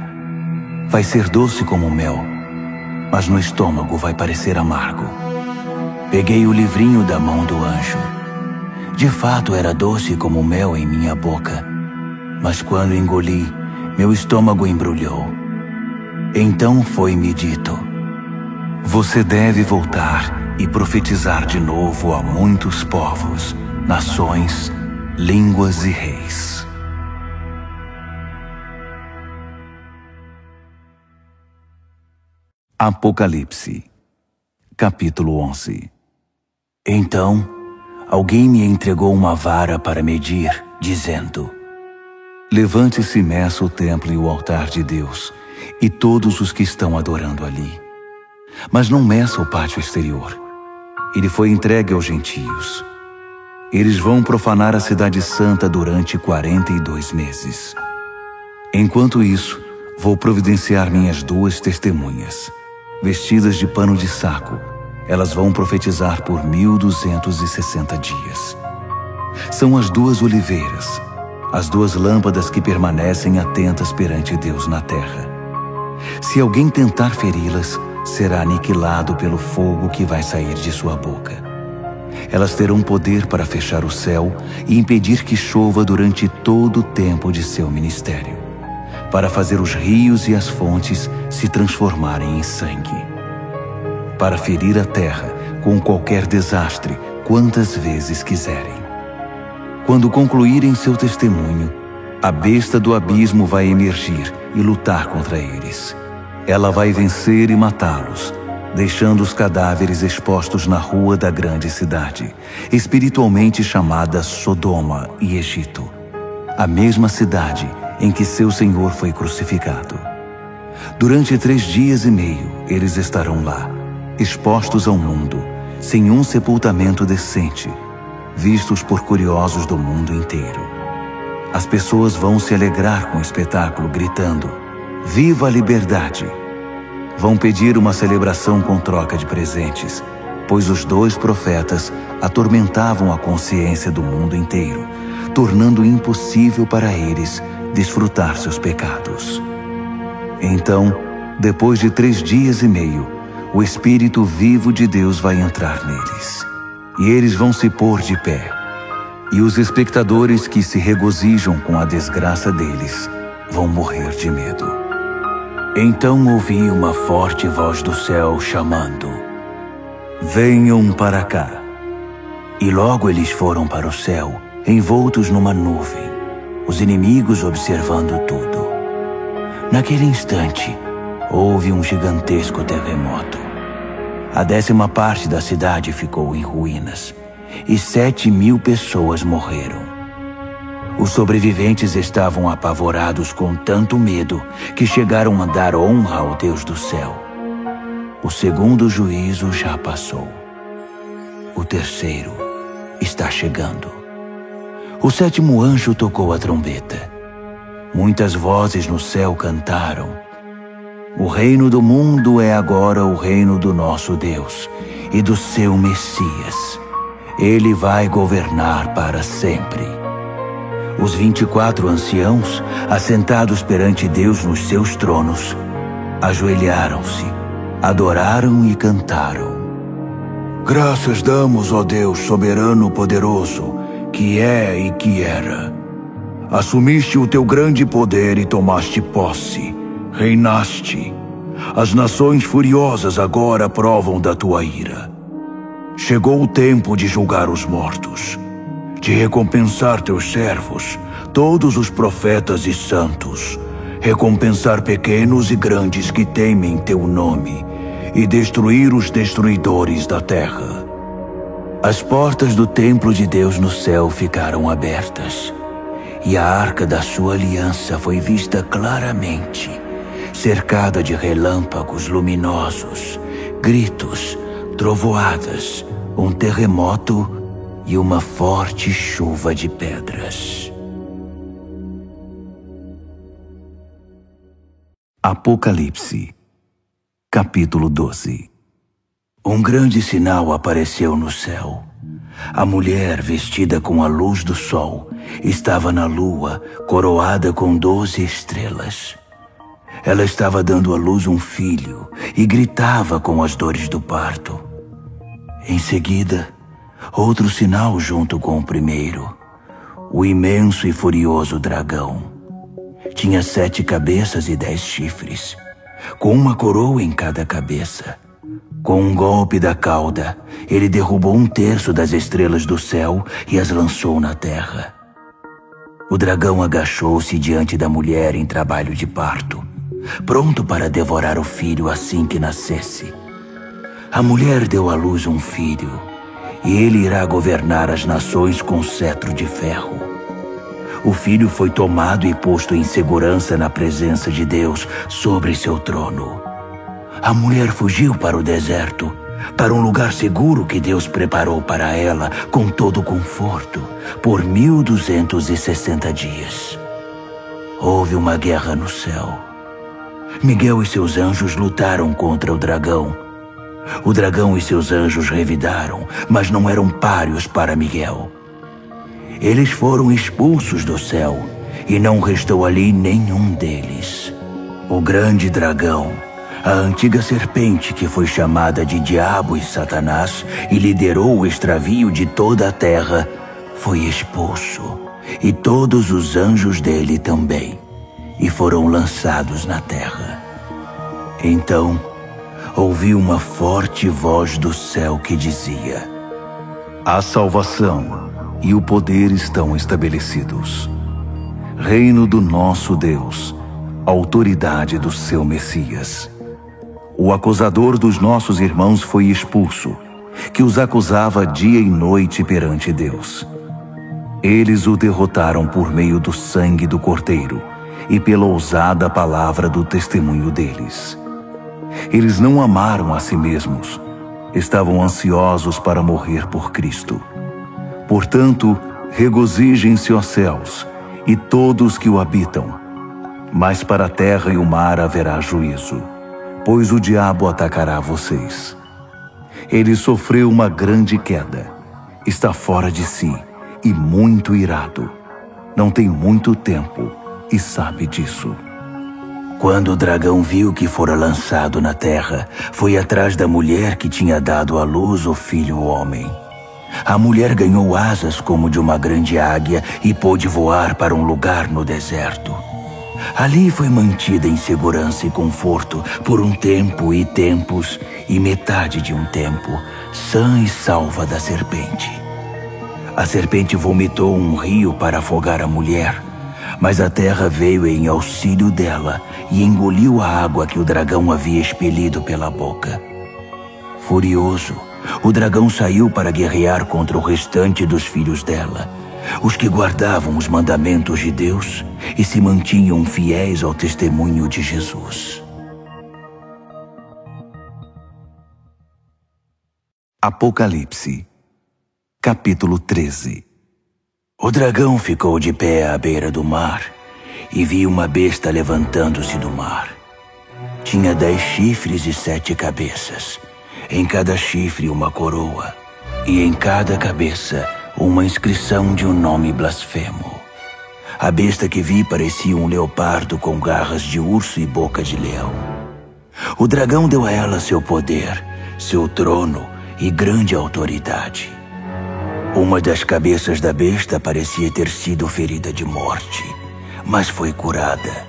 Vai ser doce como mel, mas no estômago vai parecer amargo. Peguei o livrinho da mão do anjo. De fato era doce como mel em minha boca, mas quando engoli, meu estômago embrulhou. Então foi-me dito, você deve voltar e profetizar de novo a muitos povos, nações, línguas e reis. Apocalipse, capítulo 11. Então, alguém me entregou uma vara para medir, dizendo, levante-se e meça o templo e o altar de Deus, e todos os que estão adorando ali. Mas não meça o pátio exterior. Ele foi entregue aos gentios. Eles vão profanar a cidade santa durante 42 meses. Enquanto isso, vou providenciar minhas 2 testemunhas. Vestidas de pano de saco, elas vão profetizar por 1260 dias. São as 2 oliveiras, as 2 lâmpadas que permanecem atentas perante Deus na terra. Se alguém tentar feri-las, será aniquilado pelo fogo que vai sair de sua boca. Elas terão poder para fechar o céu e impedir que chova durante todo o tempo de seu ministério, para fazer os rios e as fontes se transformarem em sangue, para ferir a terra com qualquer desastre quantas vezes quiserem. Quando concluírem seu testemunho, a besta do abismo vai emergir e lutar contra eles. Ela vai vencer e matá-los, deixando os cadáveres expostos na rua da grande cidade, espiritualmente chamada Sodoma e Egito, a mesma cidade em que seu Senhor foi crucificado. Durante 3 dias e meio, eles estarão lá, expostos ao mundo, sem um sepultamento decente, vistos por curiosos do mundo inteiro. As pessoas vão se alegrar com o espetáculo, gritando: "Viva a liberdade!" Vão pedir uma celebração com troca de presentes, pois os 2 profetas atormentavam a consciência do mundo inteiro, tornando impossível para eles desfrutar seus pecados. Então, depois de 3 dias e meio, o Espírito vivo de Deus vai entrar neles, e eles vão se pôr de pé. E os espectadores que se regozijam com a desgraça deles vão morrer de medo. Então ouvi uma forte voz do céu chamando: "Venham para cá." E logo eles foram para o céu, envoltos numa nuvem, os inimigos observando tudo. Naquele instante, houve um gigantesco terremoto. A 10ª parte da cidade ficou em ruínas, e 7.000 pessoas morreram. Os sobreviventes estavam apavorados com tanto medo que chegaram a dar honra ao Deus do céu. O 2º juízo já passou. O 3º está chegando. O 7º anjo tocou a trombeta. Muitas vozes no céu cantaram: "O reino do mundo é agora o reino do nosso Deus e do seu Messias. Ele vai governar para sempre." Os 24 anciãos, assentados perante Deus nos seus tronos, ajoelharam-se, adoraram e cantaram: "Graças damos, ó Deus soberano poderoso, que é e que era. Assumiste o teu grande poder e tomaste posse, reinaste. As nações furiosas agora provam da tua ira. Chegou o tempo de julgar os mortos, de recompensar teus servos, todos os profetas e santos, recompensar pequenos e grandes que temem teu nome, e destruir os destruidores da terra." As portas do templo de Deus no céu ficaram abertas, e a arca da sua aliança foi vista claramente, cercada de relâmpagos luminosos, gritos, trovoadas, um terremoto e uma forte chuva de pedras. Apocalipse, capítulo 12. Um grande sinal apareceu no céu. A mulher, vestida com a luz do sol, estava na lua, coroada com 12 estrelas. Ela estava dando à luz um filho e gritava com as dores do parto. Em seguida, outro sinal junto com o primeiro: o imenso e furioso dragão. Tinha 7 cabeças e 10 chifres, com uma coroa em cada cabeça. Com um golpe da cauda, ele derrubou 1/3 das estrelas do céu e as lançou na terra. O dragão agachou-se diante da mulher em trabalho de parto, pronto para devorar o filho assim que nascesse. A mulher deu à luz um filho, e ele irá governar as nações com cetro de ferro. O filho foi tomado e posto em segurança na presença de Deus sobre seu trono. A mulher fugiu para o deserto, para um lugar seguro que Deus preparou para ela com todo conforto, por 1260 dias. Houve uma guerra no céu. Miguel e seus anjos lutaram contra o dragão. O dragão e seus anjos revidaram, mas não eram páreos para Miguel. Eles foram expulsos do céu, e não restou ali nenhum deles. O grande dragão, a antiga serpente que foi chamada de Diabo e Satanás e liderou o extravio de toda a terra, foi expulso, e todos os anjos dele também, e foram lançados na terra. Então, ouvi uma forte voz do céu que dizia: "A salvação e o poder estão estabelecidos. Reino do nosso Deus, autoridade do seu Messias. O acusador dos nossos irmãos foi expulso, que os acusava dia e noite perante Deus. Eles o derrotaram por meio do sangue do Cordeiro e pela ousada palavra do testemunho deles. Eles não amaram a si mesmos estavam ansiosos para morrer por Cristo. Portanto, regozijem-se, ó céus, e todos que o habitam. Mas para a terra e o mar haverá juízo, pois o diabo atacará vocês. Ele sofreu uma grande queda, está fora de si e muito irado. Não tem muito tempo e sabe disso. Quando o dragão viu que fora lançado na terra, foi atrás da mulher que tinha dado à luz o filho homem. A mulher ganhou asas como de uma grande águia e pôde voar para um lugar no deserto. Ali foi mantida em segurança e conforto por um tempo e tempos e metade de um tempo, sã e salva da serpente. A serpente vomitou um rio para afogar a mulher, mas a terra veio em auxílio dela e engoliu a água que o dragão havia expelido pela boca. Furioso, o dragão saiu para guerrear contra o restante dos filhos dela, os que guardavam os mandamentos de Deus e se mantinham fiéis ao testemunho de Jesus. Apocalipse, capítulo 13. O dragão ficou de pé à beira do mar e viu uma besta levantando-se do mar. Tinha 10 chifres e 7 cabeças, em cada chifre uma coroa, e em cada cabeça uma inscrição de um nome blasfemo. A besta que vi parecia um leopardo com garras de urso e boca de leão. O dragão deu a ela seu poder, seu trono e grande autoridade. Uma das cabeças da besta parecia ter sido ferida de morte, mas foi curada.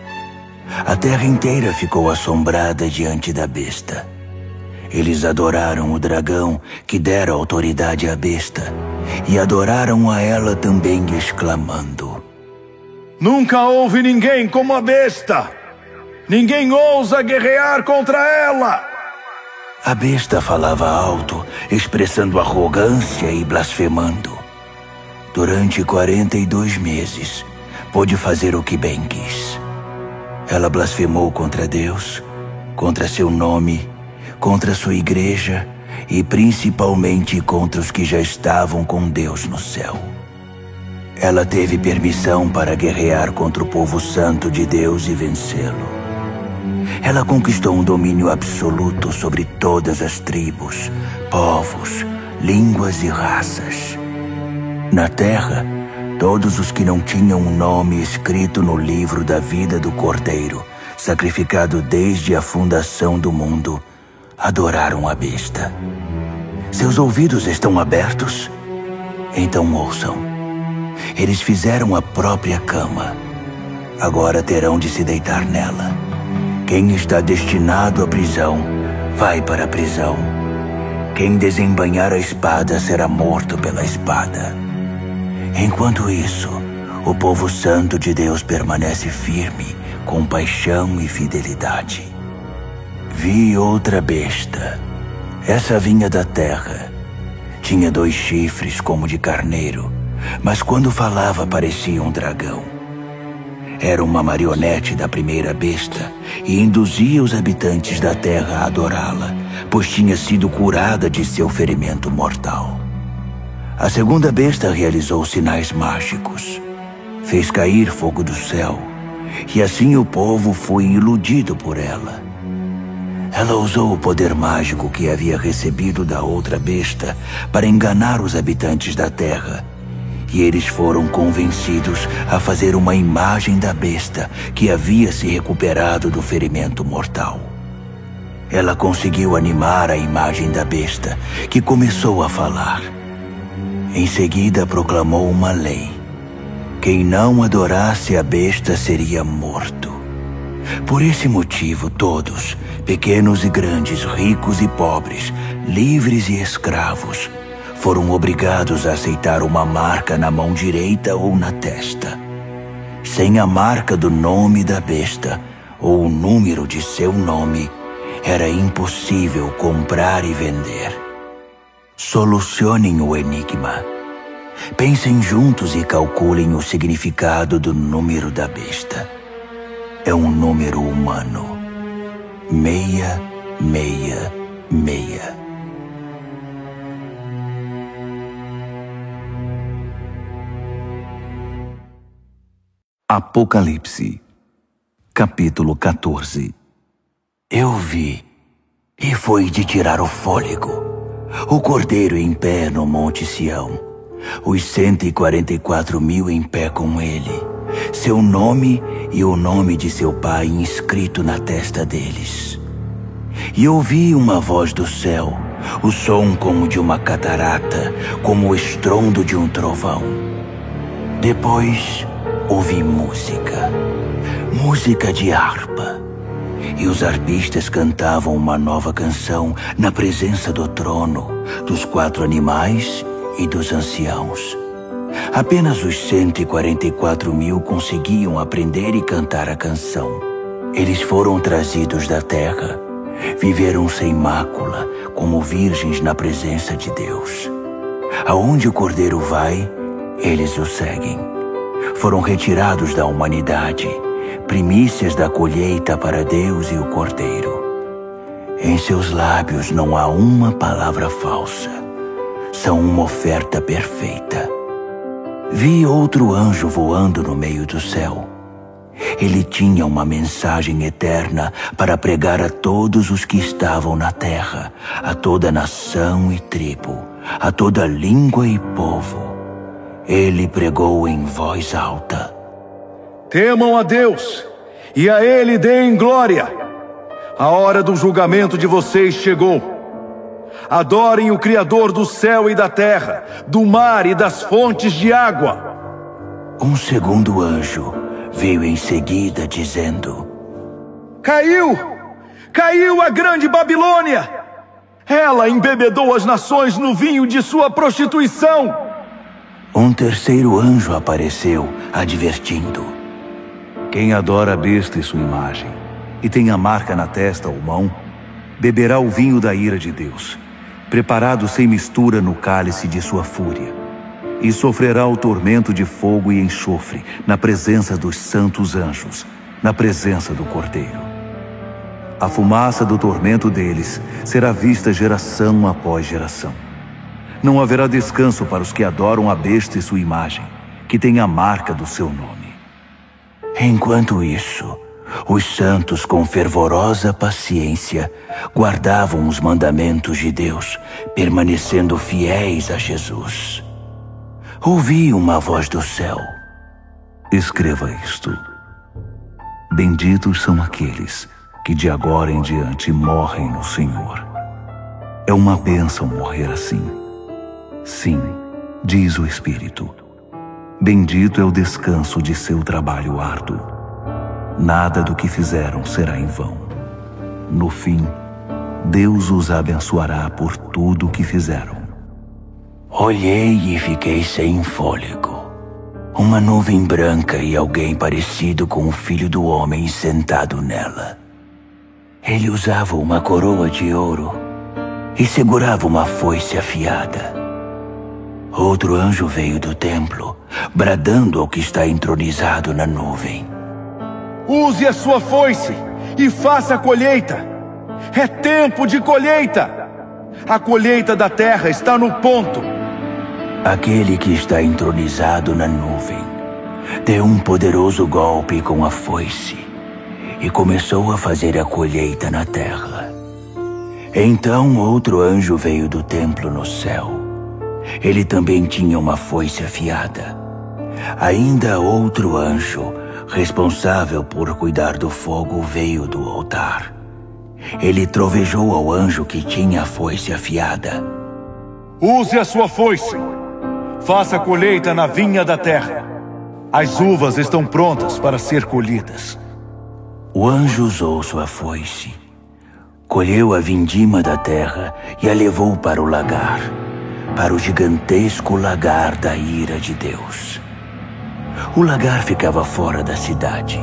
A terra inteira ficou assombrada diante da besta. Eles adoraram o dragão, que dera autoridade à besta, e adoraram a ela também, exclamando: Nunca houve ninguém como a besta! Ninguém ousa guerrear contra ela! A besta falava alto, expressando arrogância e blasfemando. Durante 42 meses, pôde fazer o que bem quis. Ela blasfemou contra Deus, contra seu nome, contra sua igreja e principalmente contra os que já estavam com Deus no céu. Ela teve permissão para guerrear contra o povo santo de Deus e vencê-lo. Ela conquistou um domínio absoluto sobre todas as tribos, povos, línguas e raças. Na terra, todos os que não tinham um nome escrito no livro da vida do Cordeiro, sacrificado desde a fundação do mundo, adoraram a besta. Seus ouvidos estão abertos? Então ouçam. Eles fizeram a própria cama. Agora terão de se deitar nela. Quem está destinado à prisão, vai para a prisão. Quem desembainhar a espada será morto pela espada. Enquanto isso, o povo santo de Deus permanece firme, com paixão e fidelidade. Vi outra besta. Essa vinha da terra. Tinha 2 chifres como de carneiro, mas quando falava parecia um dragão. Era uma marionete da primeira besta e induzia os habitantes da terra a adorá-la, pois tinha sido curada de seu ferimento mortal. A segunda besta realizou sinais mágicos. Fez cair fogo do céu, e assim o povo foi iludido por ela. Ela usou o poder mágico que havia recebido da outra besta para enganar os habitantes da terra, e eles foram convencidos a fazer uma imagem da besta que havia se recuperado do ferimento mortal. Ela conseguiu animar a imagem da besta, que começou a falar. Em seguida proclamou uma lei. Quem não adorasse a besta seria morto. Por esse motivo todos, pequenos e grandes, ricos e pobres, livres e escravos, foram obrigados a aceitar uma marca na mão direita ou na testa. Sem a marca do nome da besta ou o número de seu nome, era impossível comprar e vender. Solucionem o enigma. Pensem juntos e calculem o significado do número da besta. É um número humano. 666. Apocalipse, capítulo 14. Eu vi, e foi de tirar o fôlego, o Cordeiro em pé no Monte Sião, os 144.000 em pé com ele, seu nome e o nome de seu pai inscrito na testa deles. E ouvi uma voz do céu, o som como de uma catarata, como o estrondo de um trovão. Depois ouvi música de harpa. E os arpistas cantavam uma nova canção na presença do trono, dos 4 animais e dos anciãos. Apenas os 144.000 conseguiam aprender e cantar a canção. Eles foram trazidos da terra, viveram sem mácula, como virgens na presença de Deus. Aonde o Cordeiro vai, eles o seguem. Foram retirados da humanidade, primícias da colheita para Deus e o Cordeiro. Em seus lábios não há uma palavra falsa. São uma oferta perfeita. Vi outro anjo voando no meio do céu. Ele tinha uma mensagem eterna para pregar a todos os que estavam na terra, a toda nação e tribo, a toda língua e povo. Ele pregou em voz alta: Temam a Deus, e a Ele deem glória. A hora do julgamento de vocês chegou. Adorem o Criador do céu e da terra, do mar e das fontes de água. Um segundo anjo veio em seguida, dizendo: Caiu a grande Babilônia! Ela embebedou as nações no vinho de sua prostituição. Um terceiro anjo apareceu, advertindo: Quem adora a besta e sua imagem, e tem a marca na testa ou mão, beberá o vinho da ira de Deus, preparado sem mistura no cálice de sua fúria, e sofrerá o tormento de fogo e enxofre na presença dos santos anjos, na presença do Cordeiro. A fumaça do tormento deles será vista geração após geração. Não haverá descanso para os que adoram a besta e sua imagem, que tem a marca do seu nome. Enquanto isso, os santos com fervorosa paciência guardavam os mandamentos de Deus, permanecendo fiéis a Jesus. Ouvi uma voz do céu: Escreva isto. Benditos são aqueles que de agora em diante morrem no Senhor. É uma bênção morrer assim. Sim, diz o Espírito. Bendito é o descanso de seu trabalho árduo. Nada do que fizeram será em vão. No fim, Deus os abençoará por tudo o que fizeram. Olhei e fiquei sem fôlego. Uma nuvem branca e alguém parecido com o Filho do Homem sentado nela. Ele usava uma coroa de ouro e segurava uma foice afiada. Outro anjo veio do templo, bradando ao que está entronizado na nuvem: Use a sua foice e faça a colheita. É tempo de colheita. A colheita da terra está no ponto. Aquele que está entronizado na nuvem deu um poderoso golpe com a foice e começou a fazer a colheita na terra. Então outro anjo veio do templo no céu. Ele também tinha uma foice afiada. Ainda outro anjo, responsável por cuidar do fogo, veio do altar. Ele trovejou ao anjo que tinha a foice afiada: Use a sua foice. Faça a colheita na vinha da terra. As uvas estão prontas para ser colhidas. O anjo usou sua foice, colheu a vindima da terra e a levou para o lagar, para o gigantesco lagar da ira de Deus. O lagar ficava fora da cidade.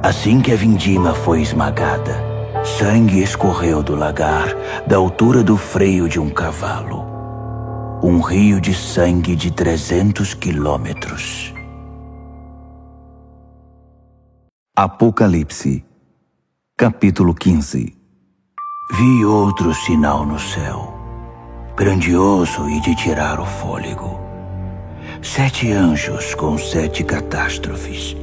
Assim que a vindima foi esmagada, sangue escorreu do lagar, da altura do freio de um cavalo. Um rio de sangue de 300 quilômetros. Apocalipse, capítulo 15. Vi outro sinal no céu, grandioso e de tirar o fôlego. 7 anjos com 7 catástrofes.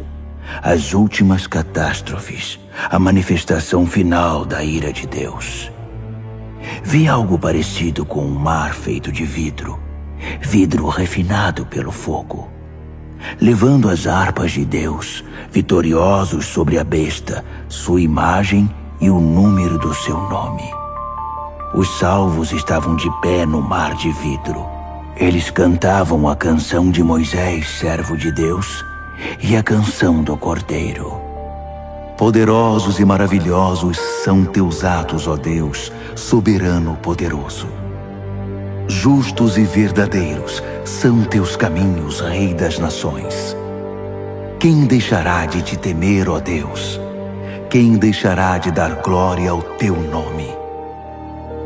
as últimas catástrofes, a manifestação final da ira de Deus. Vi algo parecido com um mar feito de vidro refinado pelo fogo, levando as harpas de Deus, vitoriosos sobre a besta, sua imagem e o número do seu nome. Os salvos estavam de pé no mar de vidro. Eles cantavam a canção de Moisés, servo de Deus, e a canção do Cordeiro. Poderosos e maravilhosos são teus atos, ó Deus, soberano poderoso. Justos e verdadeiros são teus caminhos, Rei das nações. Quem deixará de te temer, ó Deus? Quem deixará de dar glória ao teu nome?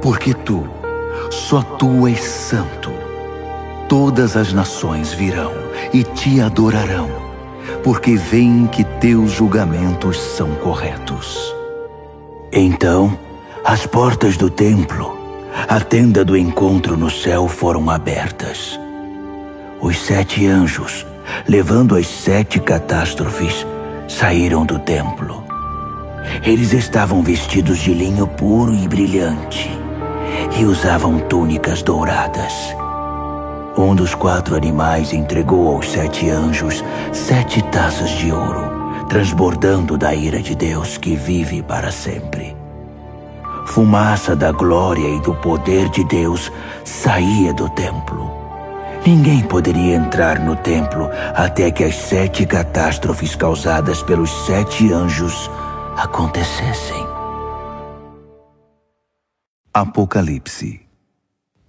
Porque tu, só tu és santo. Todas as nações virão e te adorarão, porque veem que teus julgamentos são corretos. Então, as portas do templo, a tenda do encontro no céu, foram abertas. Os 7 anjos, levando as 7 catástrofes, saíram do templo. Eles estavam vestidos de linho puro e brilhante, e usavam túnicas douradas. Um dos 4 animais entregou aos 7 anjos 7 taças de ouro, transbordando da ira de Deus que vive para sempre. Fumaça da glória e do poder de Deus saía do templo. Ninguém poderia entrar no templo até que as 7 catástrofes causadas pelos 7 anjos acontecessem. Apocalipse,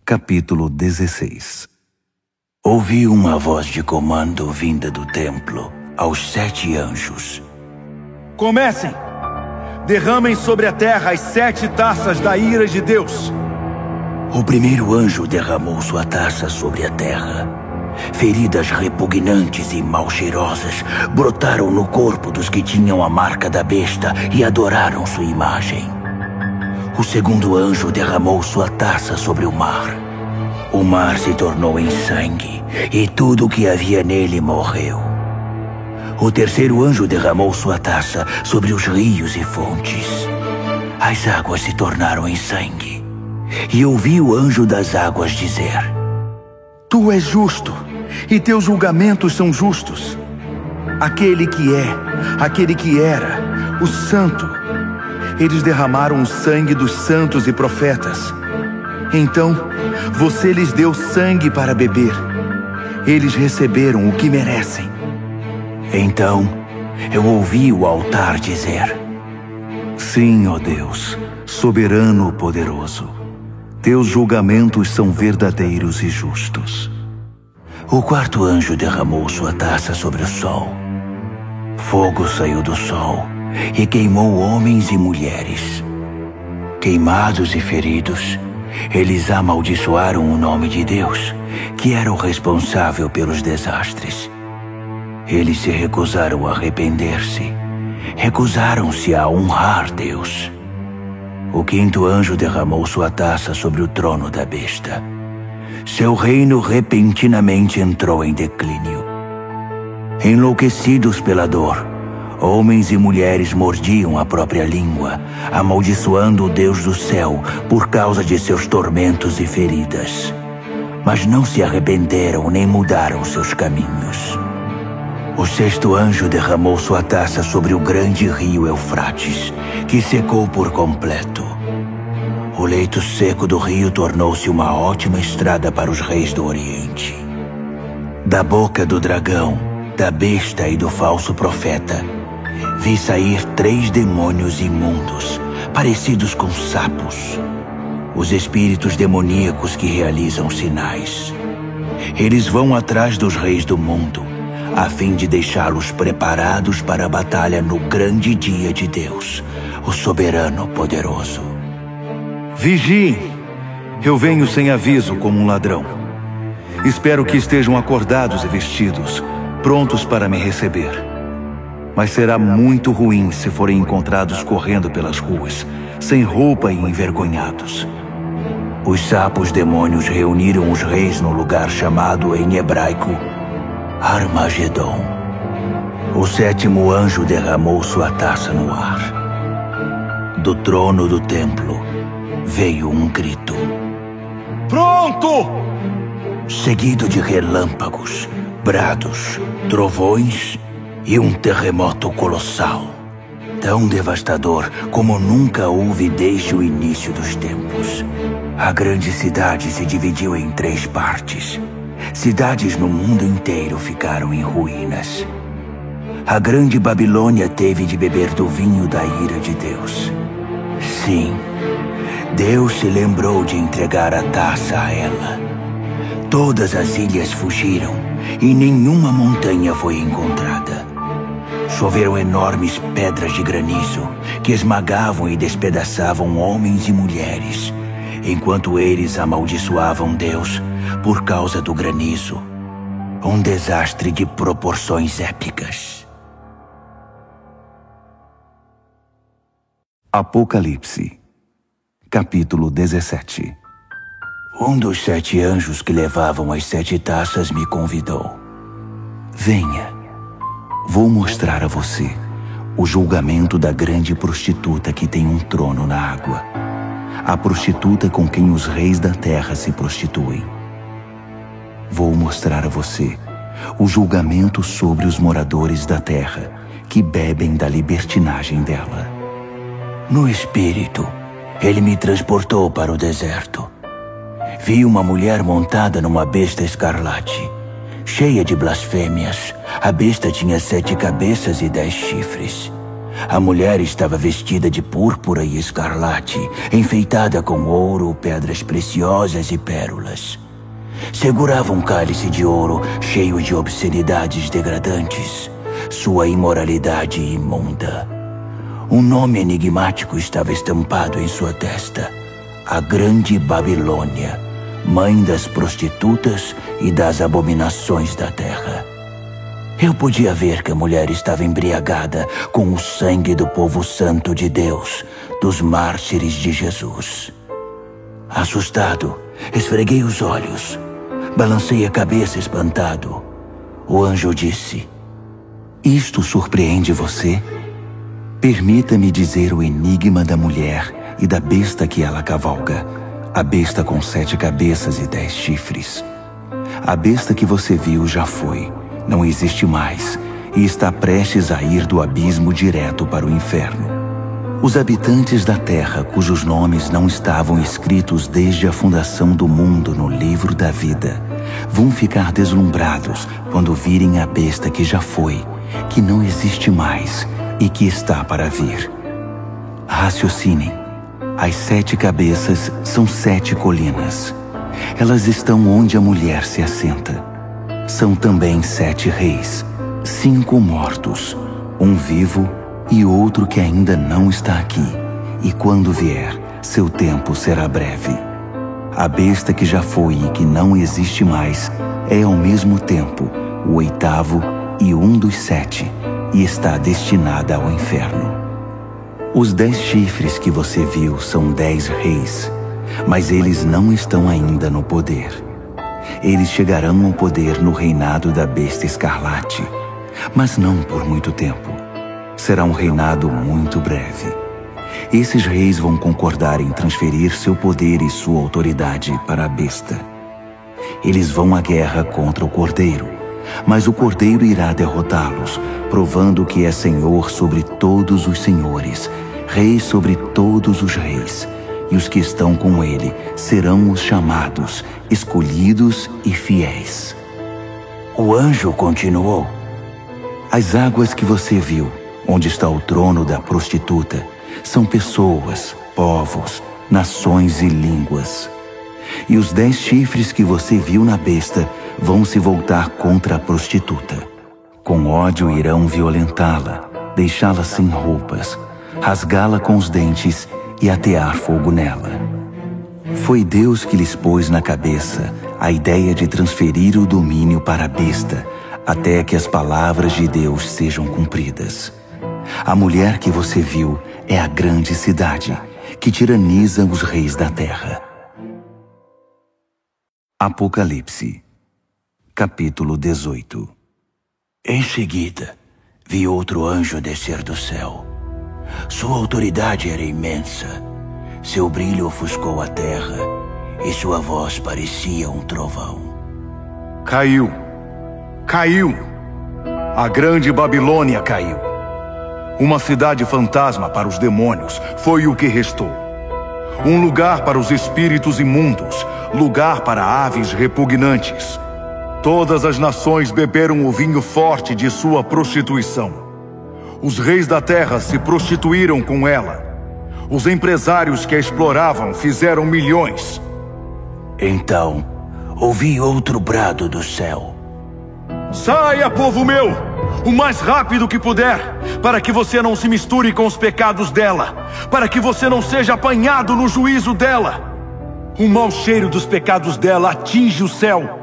capítulo 16. Ouvi uma voz de comando vinda do templo aos 7 anjos. Comecem! Derramem sobre a terra as 7 taças da ira de Deus. O primeiro anjo derramou sua taça sobre a terra. Feridas repugnantes e mal cheirosas brotaram no corpo dos que tinham a marca da besta e adoraram sua imagem. O segundo anjo derramou sua taça sobre o mar. O mar se tornou em sangue, e tudo o que havia nele morreu. O terceiro anjo derramou sua taça sobre os rios e fontes. As águas se tornaram em sangue. E ouvi o anjo das águas dizer: Tu és justo, e teus julgamentos são justos. Aquele que é, aquele que era, o Santo. Eles derramaram o sangue dos santos e profetas. Então, você lhes deu sangue para beber. Eles receberam o que merecem. Então, eu ouvi o altar dizer: Sim, ó Deus, soberano poderoso. Teus julgamentos são verdadeiros e justos. O quarto anjo derramou sua taça sobre o sol. Fogo saiu do sol e queimou homens e mulheres. Queimados e feridos, eles amaldiçoaram o nome de Deus, que era o responsável pelos desastres. Eles se recusaram a arrepender-se, recusaram-se a honrar Deus. O quinto anjo derramou sua taça sobre o trono da besta. Seu reino repentinamente entrou em declínio. Enlouquecidos pela dor, homens e mulheres mordiam a própria língua, amaldiçoando o Deus do céu por causa de seus tormentos e feridas. Mas não se arrependeram nem mudaram seus caminhos. O sexto anjo derramou sua taça sobre o grande rio Eufrates, que secou por completo. O leito seco do rio tornou-se uma ótima estrada para os reis do Oriente. Da boca do dragão, da besta e do falso profeta, vi sair 3 demônios imundos, parecidos com sapos, os espíritos demoníacos que realizam sinais. Eles vão atrás dos reis do mundo, a fim de deixá-los preparados para a batalha no grande dia de Deus, o soberano poderoso. Vigiem! Eu venho sem aviso como um ladrão. Espero que estejam acordados e vestidos, prontos para me receber. Mas será muito ruim se forem encontrados correndo pelas ruas, sem roupa e envergonhados. Os sapos demônios reuniram os reis no lugar chamado em hebraico Armagedon. O sétimo anjo derramou sua taça no ar. Do trono do templo veio um grito. Pronto! Seguido de relâmpagos, brados, trovões e um terremoto colossal. Tão devastador como nunca houve desde o início dos tempos. A grande cidade se dividiu em 3 partes. Cidades no mundo inteiro ficaram em ruínas. A grande Babilônia teve de beber do vinho da ira de Deus. Sim, Deus se lembrou de entregar a taça a ela. Todas as ilhas fugiram e nenhuma montanha foi encontrada. Choveram enormes pedras de granizo que esmagavam e despedaçavam homens e mulheres, enquanto eles amaldiçoavam Deus por causa do granizo. Um desastre de proporções épicas. Apocalipse, capítulo 17. Um dos 7 anjos que levavam as 7 taças me convidou. Venha, vou mostrar a você o julgamento da grande prostituta que tem um trono na água. A prostituta com quem os reis da terra se prostituem. Vou mostrar a você o julgamento sobre os moradores da terra que bebem da libertinagem dela. No espírito, ele me transportou para o deserto. Vi uma mulher montada numa besta escarlate, cheia de blasfêmias. A besta tinha 7 cabeças e 10 chifres. A mulher estava vestida de púrpura e escarlate, enfeitada com ouro, pedras preciosas e pérolas. Segurava um cálice de ouro cheio de obscenidades degradantes, sua imoralidade imunda. Um nome enigmático estava estampado em sua testa: a Grande Babilônia, mãe das prostitutas e das abominações da terra. Eu podia ver que a mulher estava embriagada com o sangue do povo santo de Deus, dos mártires de Jesus. Assustado, esfreguei os olhos, balancei a cabeça espantado. O anjo disse: Isto surpreende você? Permita-me dizer o enigma da mulher e da besta que ela cavalga. A besta com 7 cabeças e 10 chifres. A besta que você viu já foi, não existe mais, e está prestes a ir do abismo direto para o inferno. Os habitantes da terra, cujos nomes não estavam escritos desde a fundação do mundo no livro da vida, vão ficar deslumbrados quando virem a besta que já foi, que não existe mais e que está para vir. Raciocinem. As 7 cabeças são 7 colinas. Elas estão onde a mulher se assenta. São também 7 reis, 5 mortos, um vivo e outro que ainda não está aqui. E quando vier, seu tempo será breve. A besta que já foi e que não existe mais é ao mesmo tempo o 8º e um dos 7, e está destinada ao inferno. Os 10 chifres que você viu são 10 reis, mas eles não estão ainda no poder. Eles chegarão ao poder no reinado da besta escarlate, mas não por muito tempo. Será um reinado muito breve. Esses reis vão concordar em transferir seu poder e sua autoridade para a besta. Eles vão à guerra contra o Cordeiro, mas o Cordeiro irá derrotá-los, provando que é Senhor sobre todos os senhores, Rei sobre todos os reis, e os que estão com ele serão os chamados, escolhidos e fiéis. O anjo continuou: As águas que você viu, onde está o trono da prostituta, são pessoas, povos, nações e línguas. E os 10 chifres que você viu na besta vão se voltar contra a prostituta. Com ódio irão violentá-la, deixá-la sem roupas, rasgá-la com os dentes e atear fogo nela. Foi Deus que lhes pôs na cabeça a ideia de transferir o domínio para a besta, até que as palavras de Deus sejam cumpridas. A mulher que você viu é a grande cidade, que tiraniza os reis da terra. Apocalipse, capítulo 18. Em seguida, vi outro anjo descer do céu. Sua autoridade era imensa. Seu brilho ofuscou a terra e sua voz parecia um trovão. Caiu. Caiu. A grande Babilônia caiu. Uma cidade fantasma para os demônios foi o que restou. Um lugar para os espíritos imundos, lugar para aves repugnantes. Todas as nações beberam o vinho forte de sua prostituição. Os reis da terra se prostituíram com ela. Os empresários que a exploravam fizeram milhões. Então, ouvi outro brado do céu. Saia, povo meu, o mais rápido que puder, para que você não se misture com os pecados dela, para que você não seja apanhado no juízo dela. O mau cheiro dos pecados dela atinge o céu.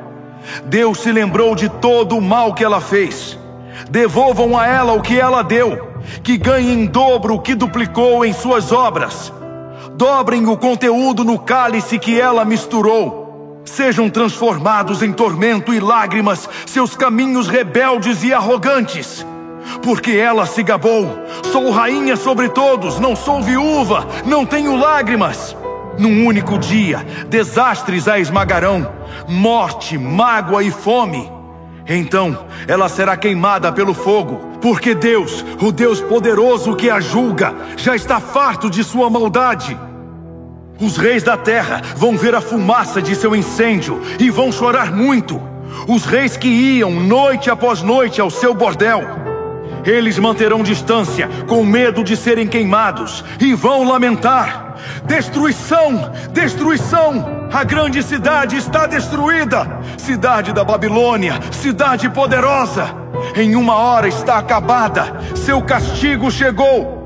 Deus se lembrou de todo o mal que ela fez. Devolvam a ela o que ela deu, que ganhe em dobro o que duplicou em suas obras. Dobrem o conteúdo no cálice que ela misturou. Sejam transformados em tormento e lágrimas seus caminhos rebeldes e arrogantes. Porque ela se gabou: sou rainha sobre todos, não sou viúva, não tenho lágrimas. Num único dia, desastres a esmagarão, morte, mágoa e fome. Então, ela será queimada pelo fogo, porque Deus, o Deus poderoso que a julga, já está farto de sua maldade. Os reis da terra vão ver a fumaça de seu incêndio e vão chorar muito. Os reis que iam noite após noite ao seu bordel. Eles manterão distância, com medo de serem queimados, e vão lamentar: destruição! Destruição! A grande cidade está destruída! Cidade da Babilônia, cidade poderosa! Em uma hora está acabada, seu castigo chegou!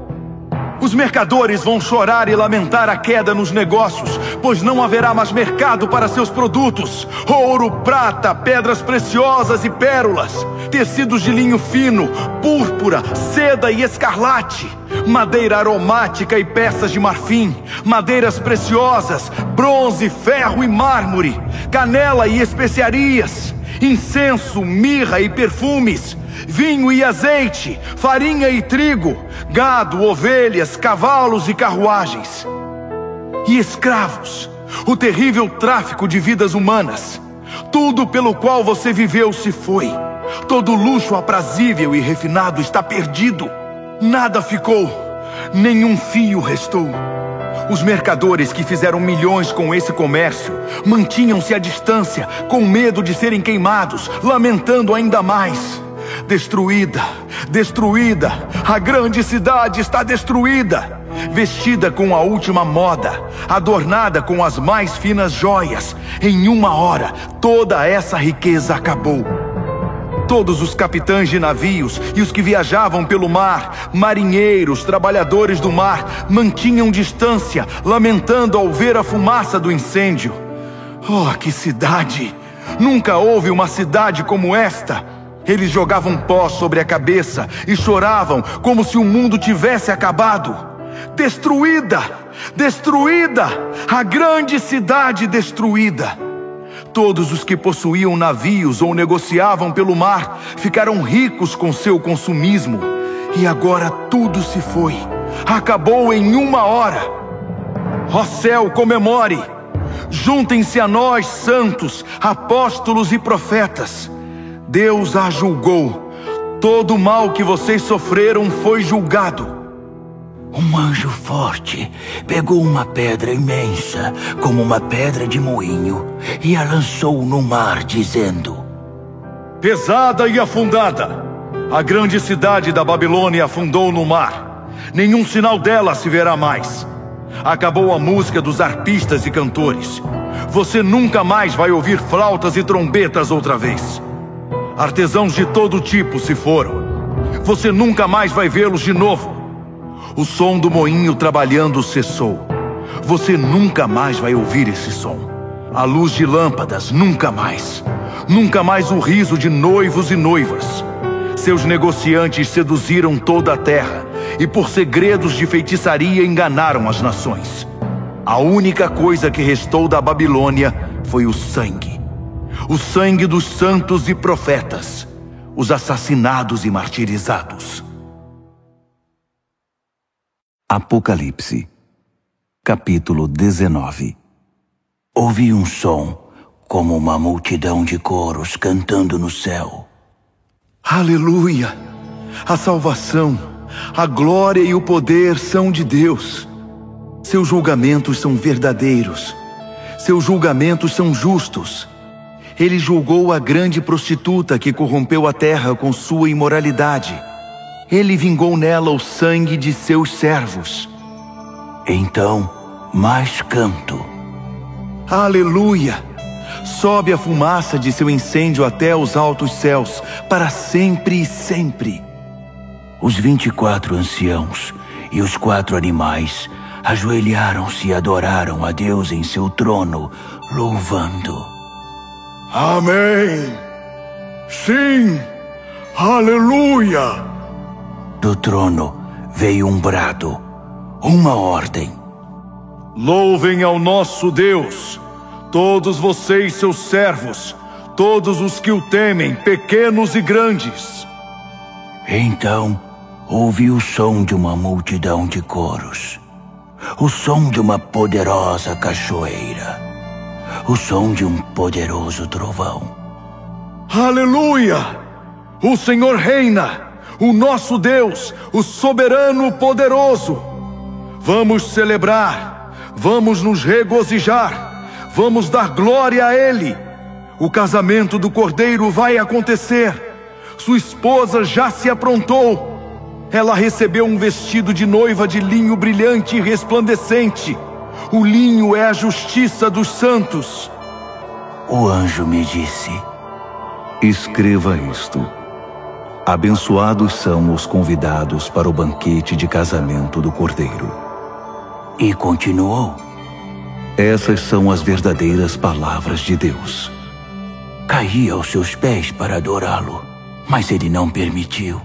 Os mercadores vão chorar e lamentar a queda nos negócios, pois não haverá mais mercado para seus produtos. Ouro, prata, pedras preciosas e pérolas, tecidos de linho fino, púrpura, seda e escarlate, madeira aromática e peças de marfim, madeiras preciosas, bronze, ferro e mármore, canela e especiarias, incenso, mirra e perfumes, vinho e azeite, farinha e trigo, gado, ovelhas, cavalos e carruagens. E escravos, o terrível tráfico de vidas humanas. Tudo pelo qual você viveu se foi. Todo luxo aprazível e refinado está perdido. Nada ficou, nenhum fio restou. Os mercadores que fizeram milhões com esse comércio mantinham-se à distância, com medo de serem queimados, lamentando ainda mais. Destruída, destruída, a grande cidade está destruída. Vestida com a última moda, adornada com as mais finas joias, em uma hora toda essa riqueza acabou. Todos os capitães de navios e os que viajavam pelo mar, marinheiros, trabalhadores do mar, mantinham distância, lamentando ao ver a fumaça do incêndio. Oh, que cidade! Nunca houve uma cidade como esta. Eles jogavam pó sobre a cabeça e choravam como se o mundo tivesse acabado. Destruída! Destruída! A grande cidade destruída! Todos os que possuíam navios ou negociavam pelo mar ficaram ricos com seu consumismo. E agora tudo se foi. Acabou em uma hora. Ó céu, comemore! Juntem-se a nós, santos, apóstolos e profetas. Deus a julgou. Todo o mal que vocês sofreram foi julgado. Um anjo forte pegou uma pedra imensa, como uma pedra de moinho, e a lançou no mar, dizendo: pesada e afundada, a grande cidade da Babilônia afundou no mar. Nenhum sinal dela se verá mais. Acabou a música dos arpistas e cantores. Você nunca mais vai ouvir flautas e trombetas outra vez. Artesãos de todo tipo se foram. Você nunca mais vai vê-los de novo. O som do moinho trabalhando cessou. Você nunca mais vai ouvir esse som. A luz de lâmpadas, nunca mais. Nunca mais o riso de noivos e noivas. Seus negociantes seduziram toda a terra e por segredos de feitiçaria enganaram as nações. A única coisa que restou da Babilônia foi o sangue. O sangue dos santos e profetas. os assassinados e martirizados. Apocalipse, capítulo 19. Ouvi um som, como uma multidão de coros cantando no céu. Aleluia! A salvação, a glória e o poder são de Deus. Seus julgamentos são verdadeiros. Seus julgamentos são justos. Ele julgou a grande prostituta que corrompeu a terra com sua imoralidade. Ele vingou nela o sangue de seus servos. Então, mais canto. Aleluia! Sobe a fumaça de seu incêndio até os altos céus, para sempre e sempre. Os 24 anciãos e os 4 animais ajoelharam-se e adoraram a Deus em seu trono, louvando. Amém! Sim! Aleluia! Do trono veio um brado, uma ordem. Louvem ao nosso Deus, todos vocês, seus servos, todos os que o temem, pequenos e grandes. Então ouvi o som de uma multidão de coros, o som de uma poderosa cachoeira, o som de um poderoso trovão. Aleluia! O Senhor reina, o nosso Deus, o soberano poderoso. Vamos celebrar, vamos nos regozijar, vamos dar glória a Ele. O casamento do Cordeiro vai acontecer. Sua esposa já se aprontou. Ela recebeu um vestido de noiva de linho brilhante e resplandecente. O linho é a justiça dos santos. O anjo me disse: escreva isto. Abençoados são os convidados para o banquete de casamento do Cordeiro. E continuou: essas são as verdadeiras palavras de Deus. Caí aos seus pés para adorá-lo, mas ele não permitiu.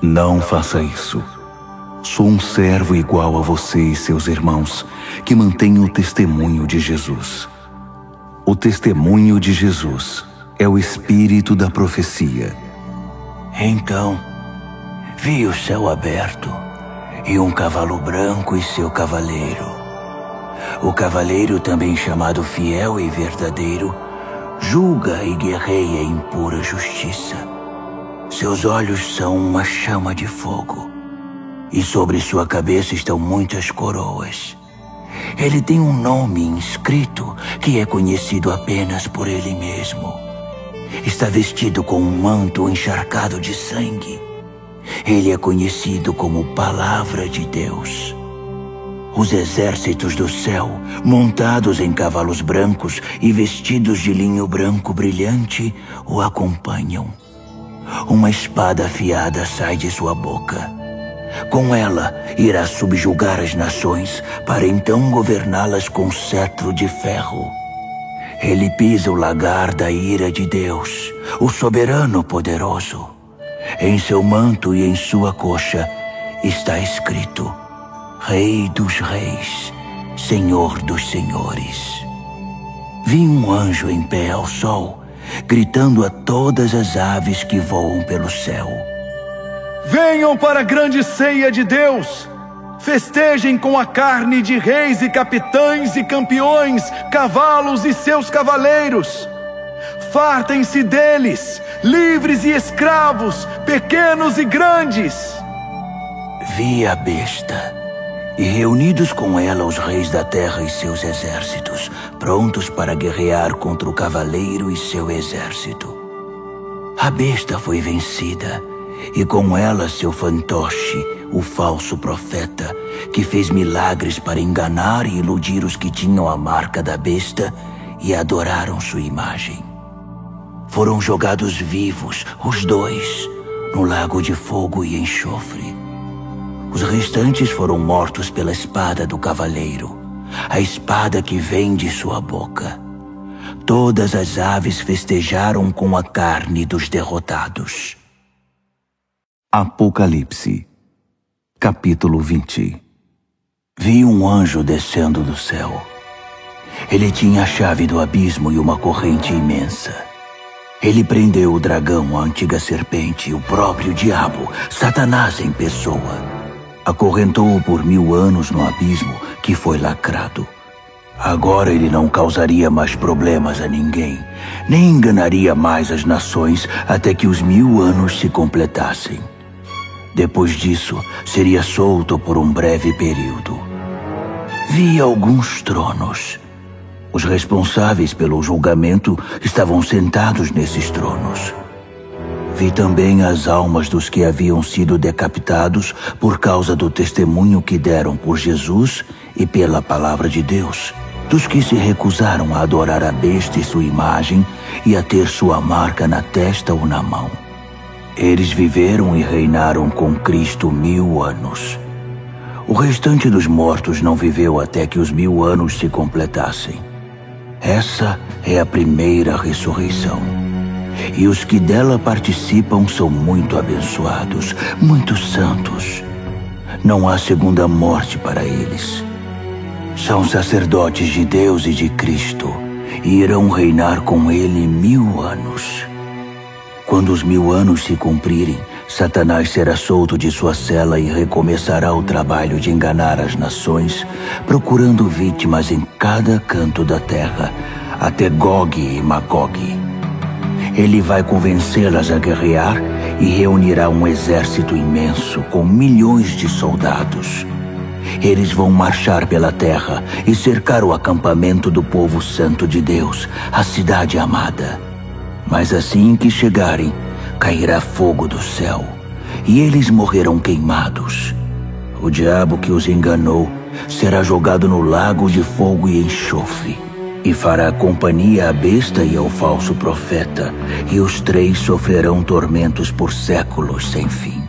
Não faça isso. Sou um servo igual a você e seus irmãos, que mantém o testemunho de Jesus. O testemunho de Jesus é o espírito da profecia. Então, vi o céu aberto e um cavalo branco e seu cavaleiro. O cavaleiro, também chamado Fiel e Verdadeiro, julga e guerreia em pura justiça. Seus olhos são uma chama de fogo, e sobre sua cabeça estão muitas coroas. Ele tem um nome inscrito que é conhecido apenas por ele mesmo. Está vestido com um manto encharcado de sangue. Ele é conhecido como Palavra de Deus. Os exércitos do céu, montados em cavalos brancos e vestidos de linho branco brilhante, o acompanham. Uma espada afiada sai de sua boca. Com ela, irá subjugar as nações, para então governá-las com cetro de ferro. Ele pisa o lagar da ira de Deus, o soberano poderoso. Em seu manto e em sua coxa está escrito: Rei dos reis, Senhor dos senhores. Vi um anjo em pé ao sol, gritando a todas as aves que voam pelo céu: venham para a grande ceia de Deus! Festejem com a carne de reis e capitães e campeões, cavalos e seus cavaleiros. Fartem-se deles, livres e escravos, pequenos e grandes. Vi a besta, e reunidos com ela os reis da terra e seus exércitos, prontos para guerrear contra o cavaleiro e seu exército. A besta foi vencida, e com ela seu fantoche, o falso profeta, que fez milagres para enganar e iludir os que tinham a marca da besta e adoraram sua imagem. Foram jogados vivos, os dois, no lago de fogo e enxofre. Os restantes foram mortos pela espada do cavaleiro, a espada que vem de sua boca. Todas as aves festejaram com a carne dos derrotados. Apocalipse, capítulo 20. Vi um anjo descendo do céu. Ele tinha a chave do abismo e uma corrente imensa. Ele prendeu o dragão, a antiga serpente, o próprio diabo, Satanás em pessoa. Acorrentou-o por 1000 anos no abismo que foi lacrado. Agora ele não causaria mais problemas a ninguém, nem enganaria mais as nações até que os 1000 anos se completassem. Depois disso, seria solto por um breve período. Vi alguns tronos. Os responsáveis pelo julgamento estavam sentados nesses tronos. Vi também as almas dos que haviam sido decapitados por causa do testemunho que deram por Jesus e pela palavra de Deus, dos que se recusaram a adorar a besta e sua imagem e a ter sua marca na testa ou na mão. Eles viveram e reinaram com Cristo 1000 anos. O restante dos mortos não viveu até que os 1000 anos se completassem. Essa é a primeira ressurreição. E os que dela participam são muito abençoados, muito santos. Não há segunda morte para eles. São sacerdotes de Deus e de Cristo, e irão reinar com ele 1000 anos. Quando os 1000 anos se cumprirem, Satanás será solto de sua cela e recomeçará o trabalho de enganar as nações, procurando vítimas em cada canto da terra, até Gog e Magog. Ele vai convencê-las a guerrear e reunirá um exército imenso com milhões de soldados. Eles vão marchar pela terra e cercar o acampamento do povo santo de Deus, a cidade amada. Mas assim que chegarem, cairá fogo do céu, e eles morrerão queimados. O diabo que os enganou será jogado no lago de fogo e enxofre, e fará companhia à besta e ao falso profeta, e os 3 sofrerão tormentos por séculos sem fim.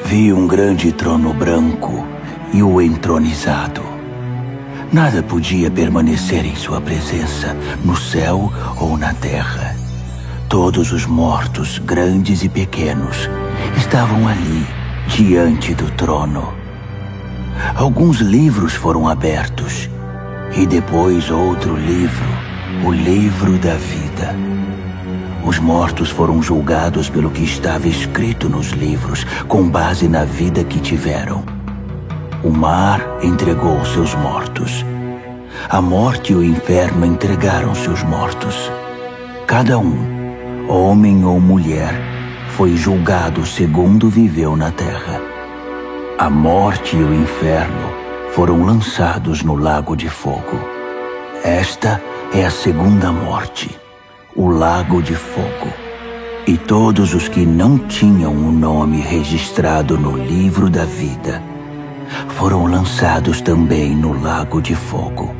Vi um grande trono branco e o entronizado. Nada podia permanecer em sua presença, no céu ou na terra. Todos os mortos, grandes e pequenos, estavam ali, diante do trono. Alguns livros foram abertos, e depois outro livro, o livro da vida. Os mortos foram julgados pelo que estava escrito nos livros, com base na vida que tiveram. O mar entregou seus mortos. A morte e o inferno entregaram seus mortos. Cada um, homem ou mulher, foi julgado segundo viveu na terra. A morte e o inferno foram lançados no lago de fogo. Esta é a segunda morte, o lago de fogo. E todos os que não tinham o nome registrado no livro da vida foram lançados também no lago de fogo.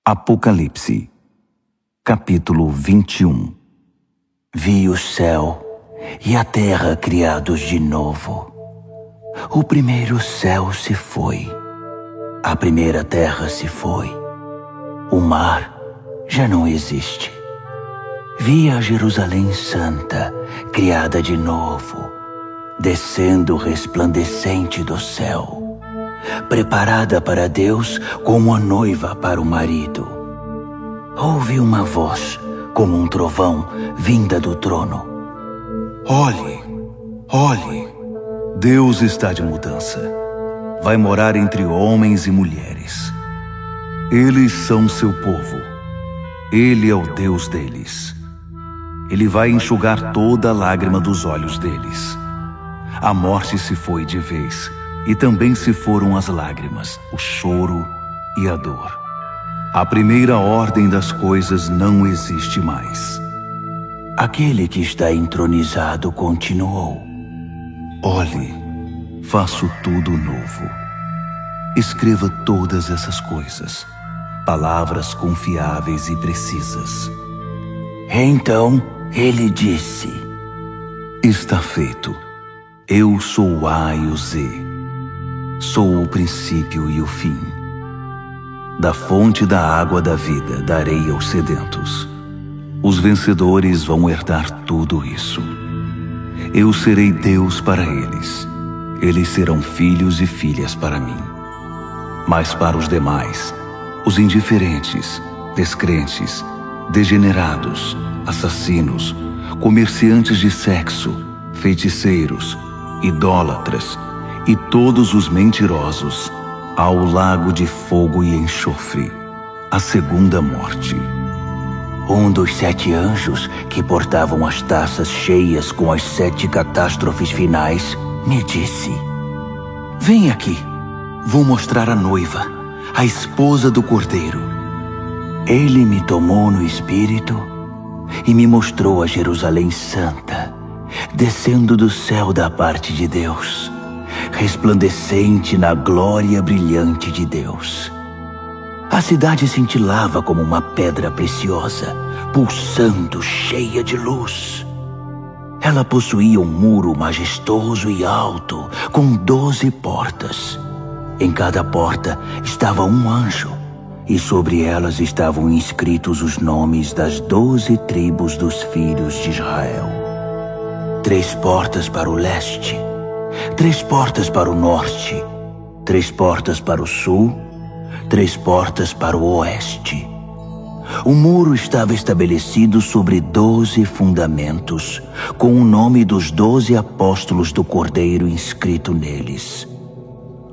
Apocalipse, capítulo 21. Vi o céu e a terra criados de novo. O primeiro céu se foi, a primeira terra se foi, o mar já não existe. Vi a Jerusalém Santa, criada de novo, descendo resplandecente do céu, preparada para Deus como a noiva para o marido. Ouvi uma voz, como um trovão, vinda do trono. Olhe, olhe, Deus está de mudança. Vai morar entre homens e mulheres. Eles são seu povo. Ele é o Deus deles. Ele vai enxugar toda a lágrima dos olhos deles. A morte se foi de vez, e também se foram as lágrimas, o choro e a dor. A primeira ordem das coisas não existe mais. Aquele que está entronizado continuou. Olhe, faço tudo novo. Escreva todas essas coisas, palavras confiáveis e precisas. Então ele disse: Está feito. Eu sou o A e o Z. Sou o princípio e o fim. Da fonte da água da vida darei aos sedentos. Os vencedores vão herdar tudo isso. Eu serei Deus para eles. Eles serão filhos e filhas para mim. Mas para os demais, os indiferentes, descrentes, degenerados, assassinos, comerciantes de sexo, feiticeiros, idólatras e todos os mentirosos ao lago de fogo e enxofre, a segunda morte. Um dos 7 anjos que portavam as taças cheias com as 7 catástrofes finais me disse: Vem aqui, vou mostrar a noiva, a esposa do Cordeiro. Ele me tomou no espírito e me mostrou a Jerusalém Santa, descendo do céu da parte de Deus, resplandecente na glória brilhante de Deus. A cidade cintilava como uma pedra preciosa, pulsando, cheia de luz. Ela possuía um muro majestoso e alto, com 12 portas. Em cada porta estava um anjo, e sobre elas estavam inscritos os nomes das 12 tribos dos filhos de Israel. 3 portas para o leste, 3 portas para o norte, 3 portas para o sul, 3 portas para o oeste. O muro estava estabelecido sobre 12 fundamentos, com o nome dos 12 apóstolos do Cordeiro inscrito neles.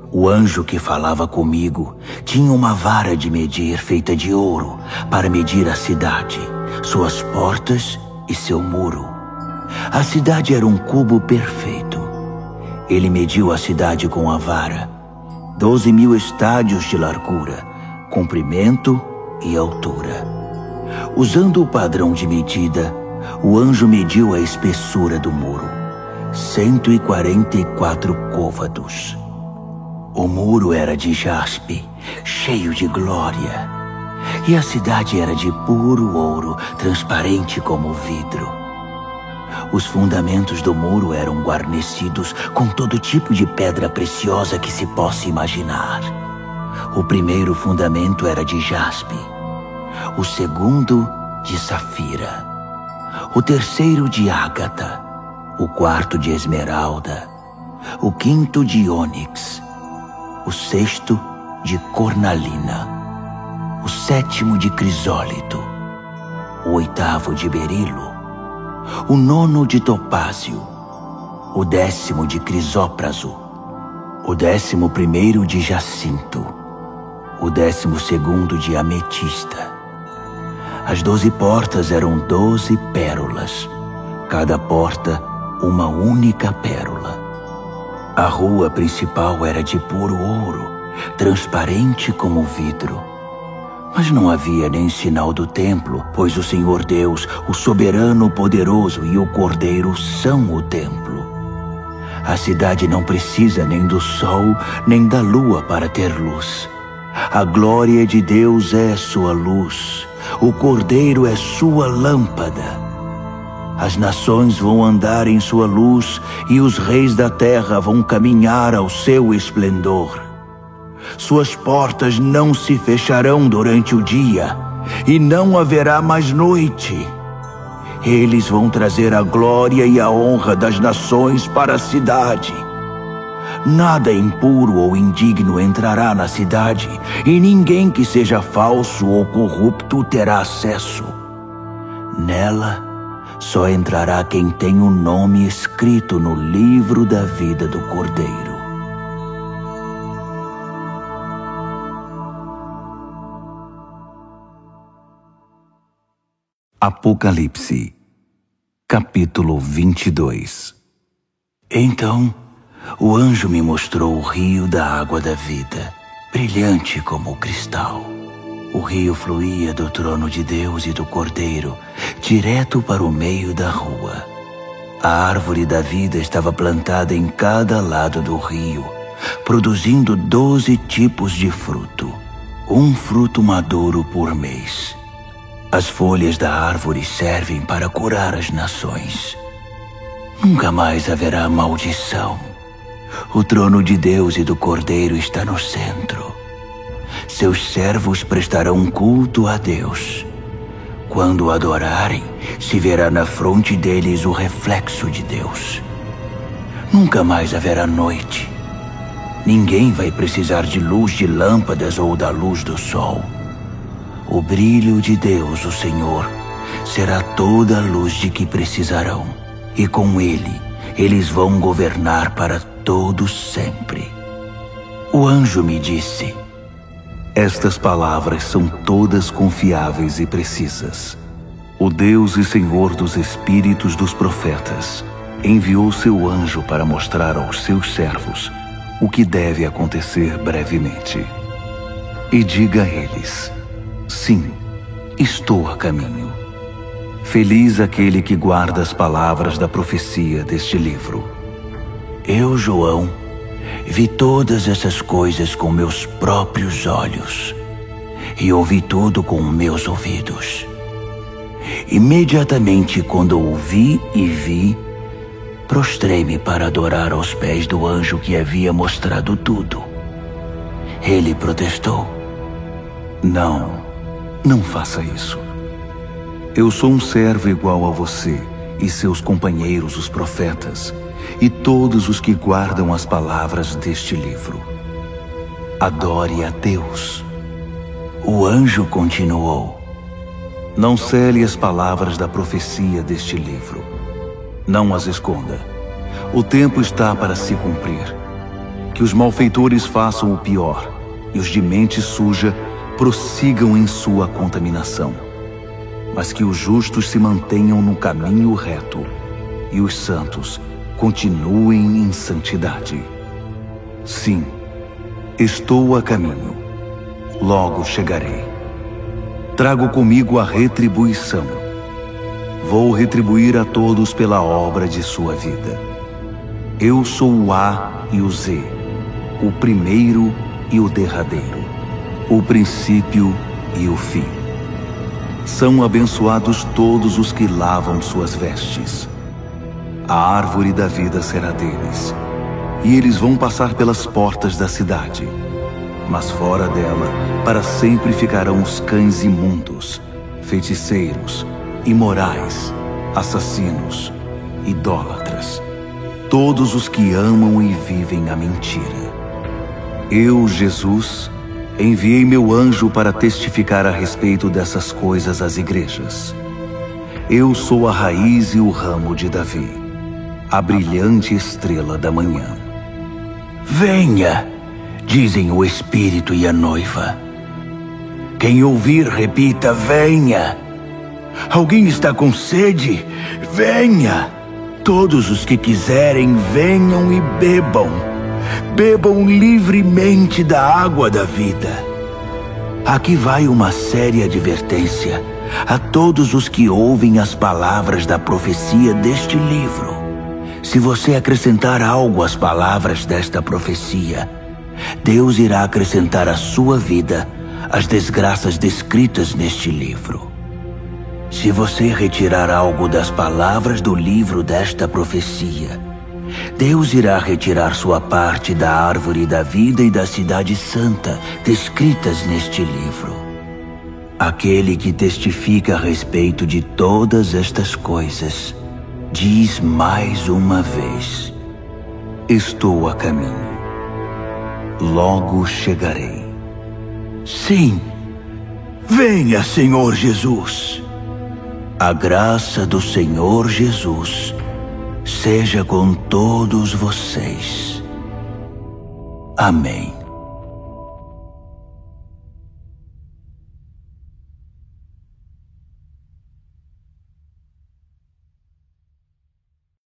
O anjo que falava comigo tinha uma vara de medir feita de ouro para medir a cidade, suas portas e seu muro. A cidade era um cubo perfeito. Ele mediu a cidade com a vara, 12.000 estádios de largura, comprimento e altura. Usando o padrão de medida, o anjo mediu a espessura do muro, 144 côvados. O muro era de jaspe, cheio de glória, e a cidade era de puro ouro, transparente como vidro. Os fundamentos do muro eram guarnecidos com todo tipo de pedra preciosa que se possa imaginar. O primeiro fundamento era de jaspe, o segundo de safira, o terceiro de ágata, o quarto de esmeralda, o quinto de ônix, o sexto de cornalina, o sétimo de crisólito, o oitavo de berilo, o nono de topázio, o 10º de crisópraso, o 11º de jacinto, o 12º de ametista. As 12 portas eram 12 pérolas, cada porta uma única pérola. A rua principal era de puro ouro, transparente como vidro. Mas não havia nem sinal do templo, pois o Senhor Deus, o soberano poderoso e o Cordeiro são o templo. A cidade não precisa nem do sol, nem da lua para ter luz. A glória de Deus é sua luz, o Cordeiro é sua lâmpada. As nações vão andar em sua luz e os reis da terra vão caminhar ao seu esplendor. Suas portas não se fecharão durante o dia e não haverá mais noite. Eles vão trazer a glória e a honra das nações para a cidade. Nada impuro ou indigno entrará na cidade e ninguém que seja falso ou corrupto terá acesso. Nela só entrará quem tem o nome escrito no livro da vida do Cordeiro. Apocalipse, capítulo 22. Então, o anjo me mostrou o rio da água da vida, brilhante como o cristal. O rio fluía do trono de Deus e do Cordeiro, direto para o meio da rua. A árvore da vida estava plantada em cada lado do rio, produzindo 12 tipos de fruto, um fruto maduro por mês. As folhas da árvore servem para curar as nações. Nunca mais haverá maldição. O trono de Deus e do Cordeiro está no centro. Seus servos prestarão culto a Deus. Quando o adorarem, se verá na fronte deles o reflexo de Deus. Nunca mais haverá noite. Ninguém vai precisar de luz de lâmpadas ou da luz do sol. O brilho de Deus, o Senhor, será toda a luz de que precisarão, e com ele eles vão governar para todos sempre. O anjo me disse: estas palavras são todas confiáveis e precisas. O Deus e Senhor dos espíritos dos profetas enviou seu anjo para mostrar aos seus servos o que deve acontecer brevemente. E diga a eles: sim, estou a caminho. Feliz aquele que guarda as palavras da profecia deste livro. Eu, João, vi todas essas coisas com meus próprios olhos e ouvi tudo com meus ouvidos. Imediatamente quando ouvi e vi, prostrei-me para adorar aos pés do anjo que havia mostrado tudo. Ele protestou: Não faça isso. Eu sou um servo igual a você e seus companheiros, os profetas, e todos os que guardam as palavras deste livro. Adore a Deus. O anjo continuou: não cele as palavras da profecia deste livro. Não as esconda. O tempo está para se cumprir. Que os malfeitores façam o pior e os de mente suja prossigam em sua contaminação. Mas que os justos se mantenham no caminho reto e os santos continuem em santidade. Sim, estou a caminho. Logo chegarei. Trago comigo a retribuição. Vou retribuir a todos pela obra de sua vida. Eu sou o A e o Z, o primeiro e o derradeiro, o princípio e o fim. São abençoados todos os que lavam suas vestes. A árvore da vida será deles, e eles vão passar pelas portas da cidade. Mas fora dela, para sempre ficarão os cães imundos, feiticeiros, imorais, assassinos, idólatras, todos os que amam e vivem a mentira. Eu, Jesus, enviei meu anjo para testificar a respeito dessas coisas às igrejas. Eu sou a raiz e o ramo de Davi, a brilhante estrela da manhã. Venha, dizem o Espírito e a noiva. Quem ouvir, repita: venha. Alguém está com sede? Venha. Todos os que quiserem, venham e bebam. Bebam livremente da água da vida. Aqui vai uma séria advertência a todos os que ouvem as palavras da profecia deste livro. Se você acrescentar algo às palavras desta profecia, Deus irá acrescentar à sua vida as desgraças descritas neste livro. Se você retirar algo das palavras do livro desta profecia, Deus irá retirar sua parte da árvore da vida e da cidade santa descritas neste livro. Aquele que testifica a respeito de todas estas coisas diz mais uma vez: estou a caminho. Logo chegarei. Sim, venha, Senhor Jesus. A graça do Senhor Jesus seja com todos vocês. Amém.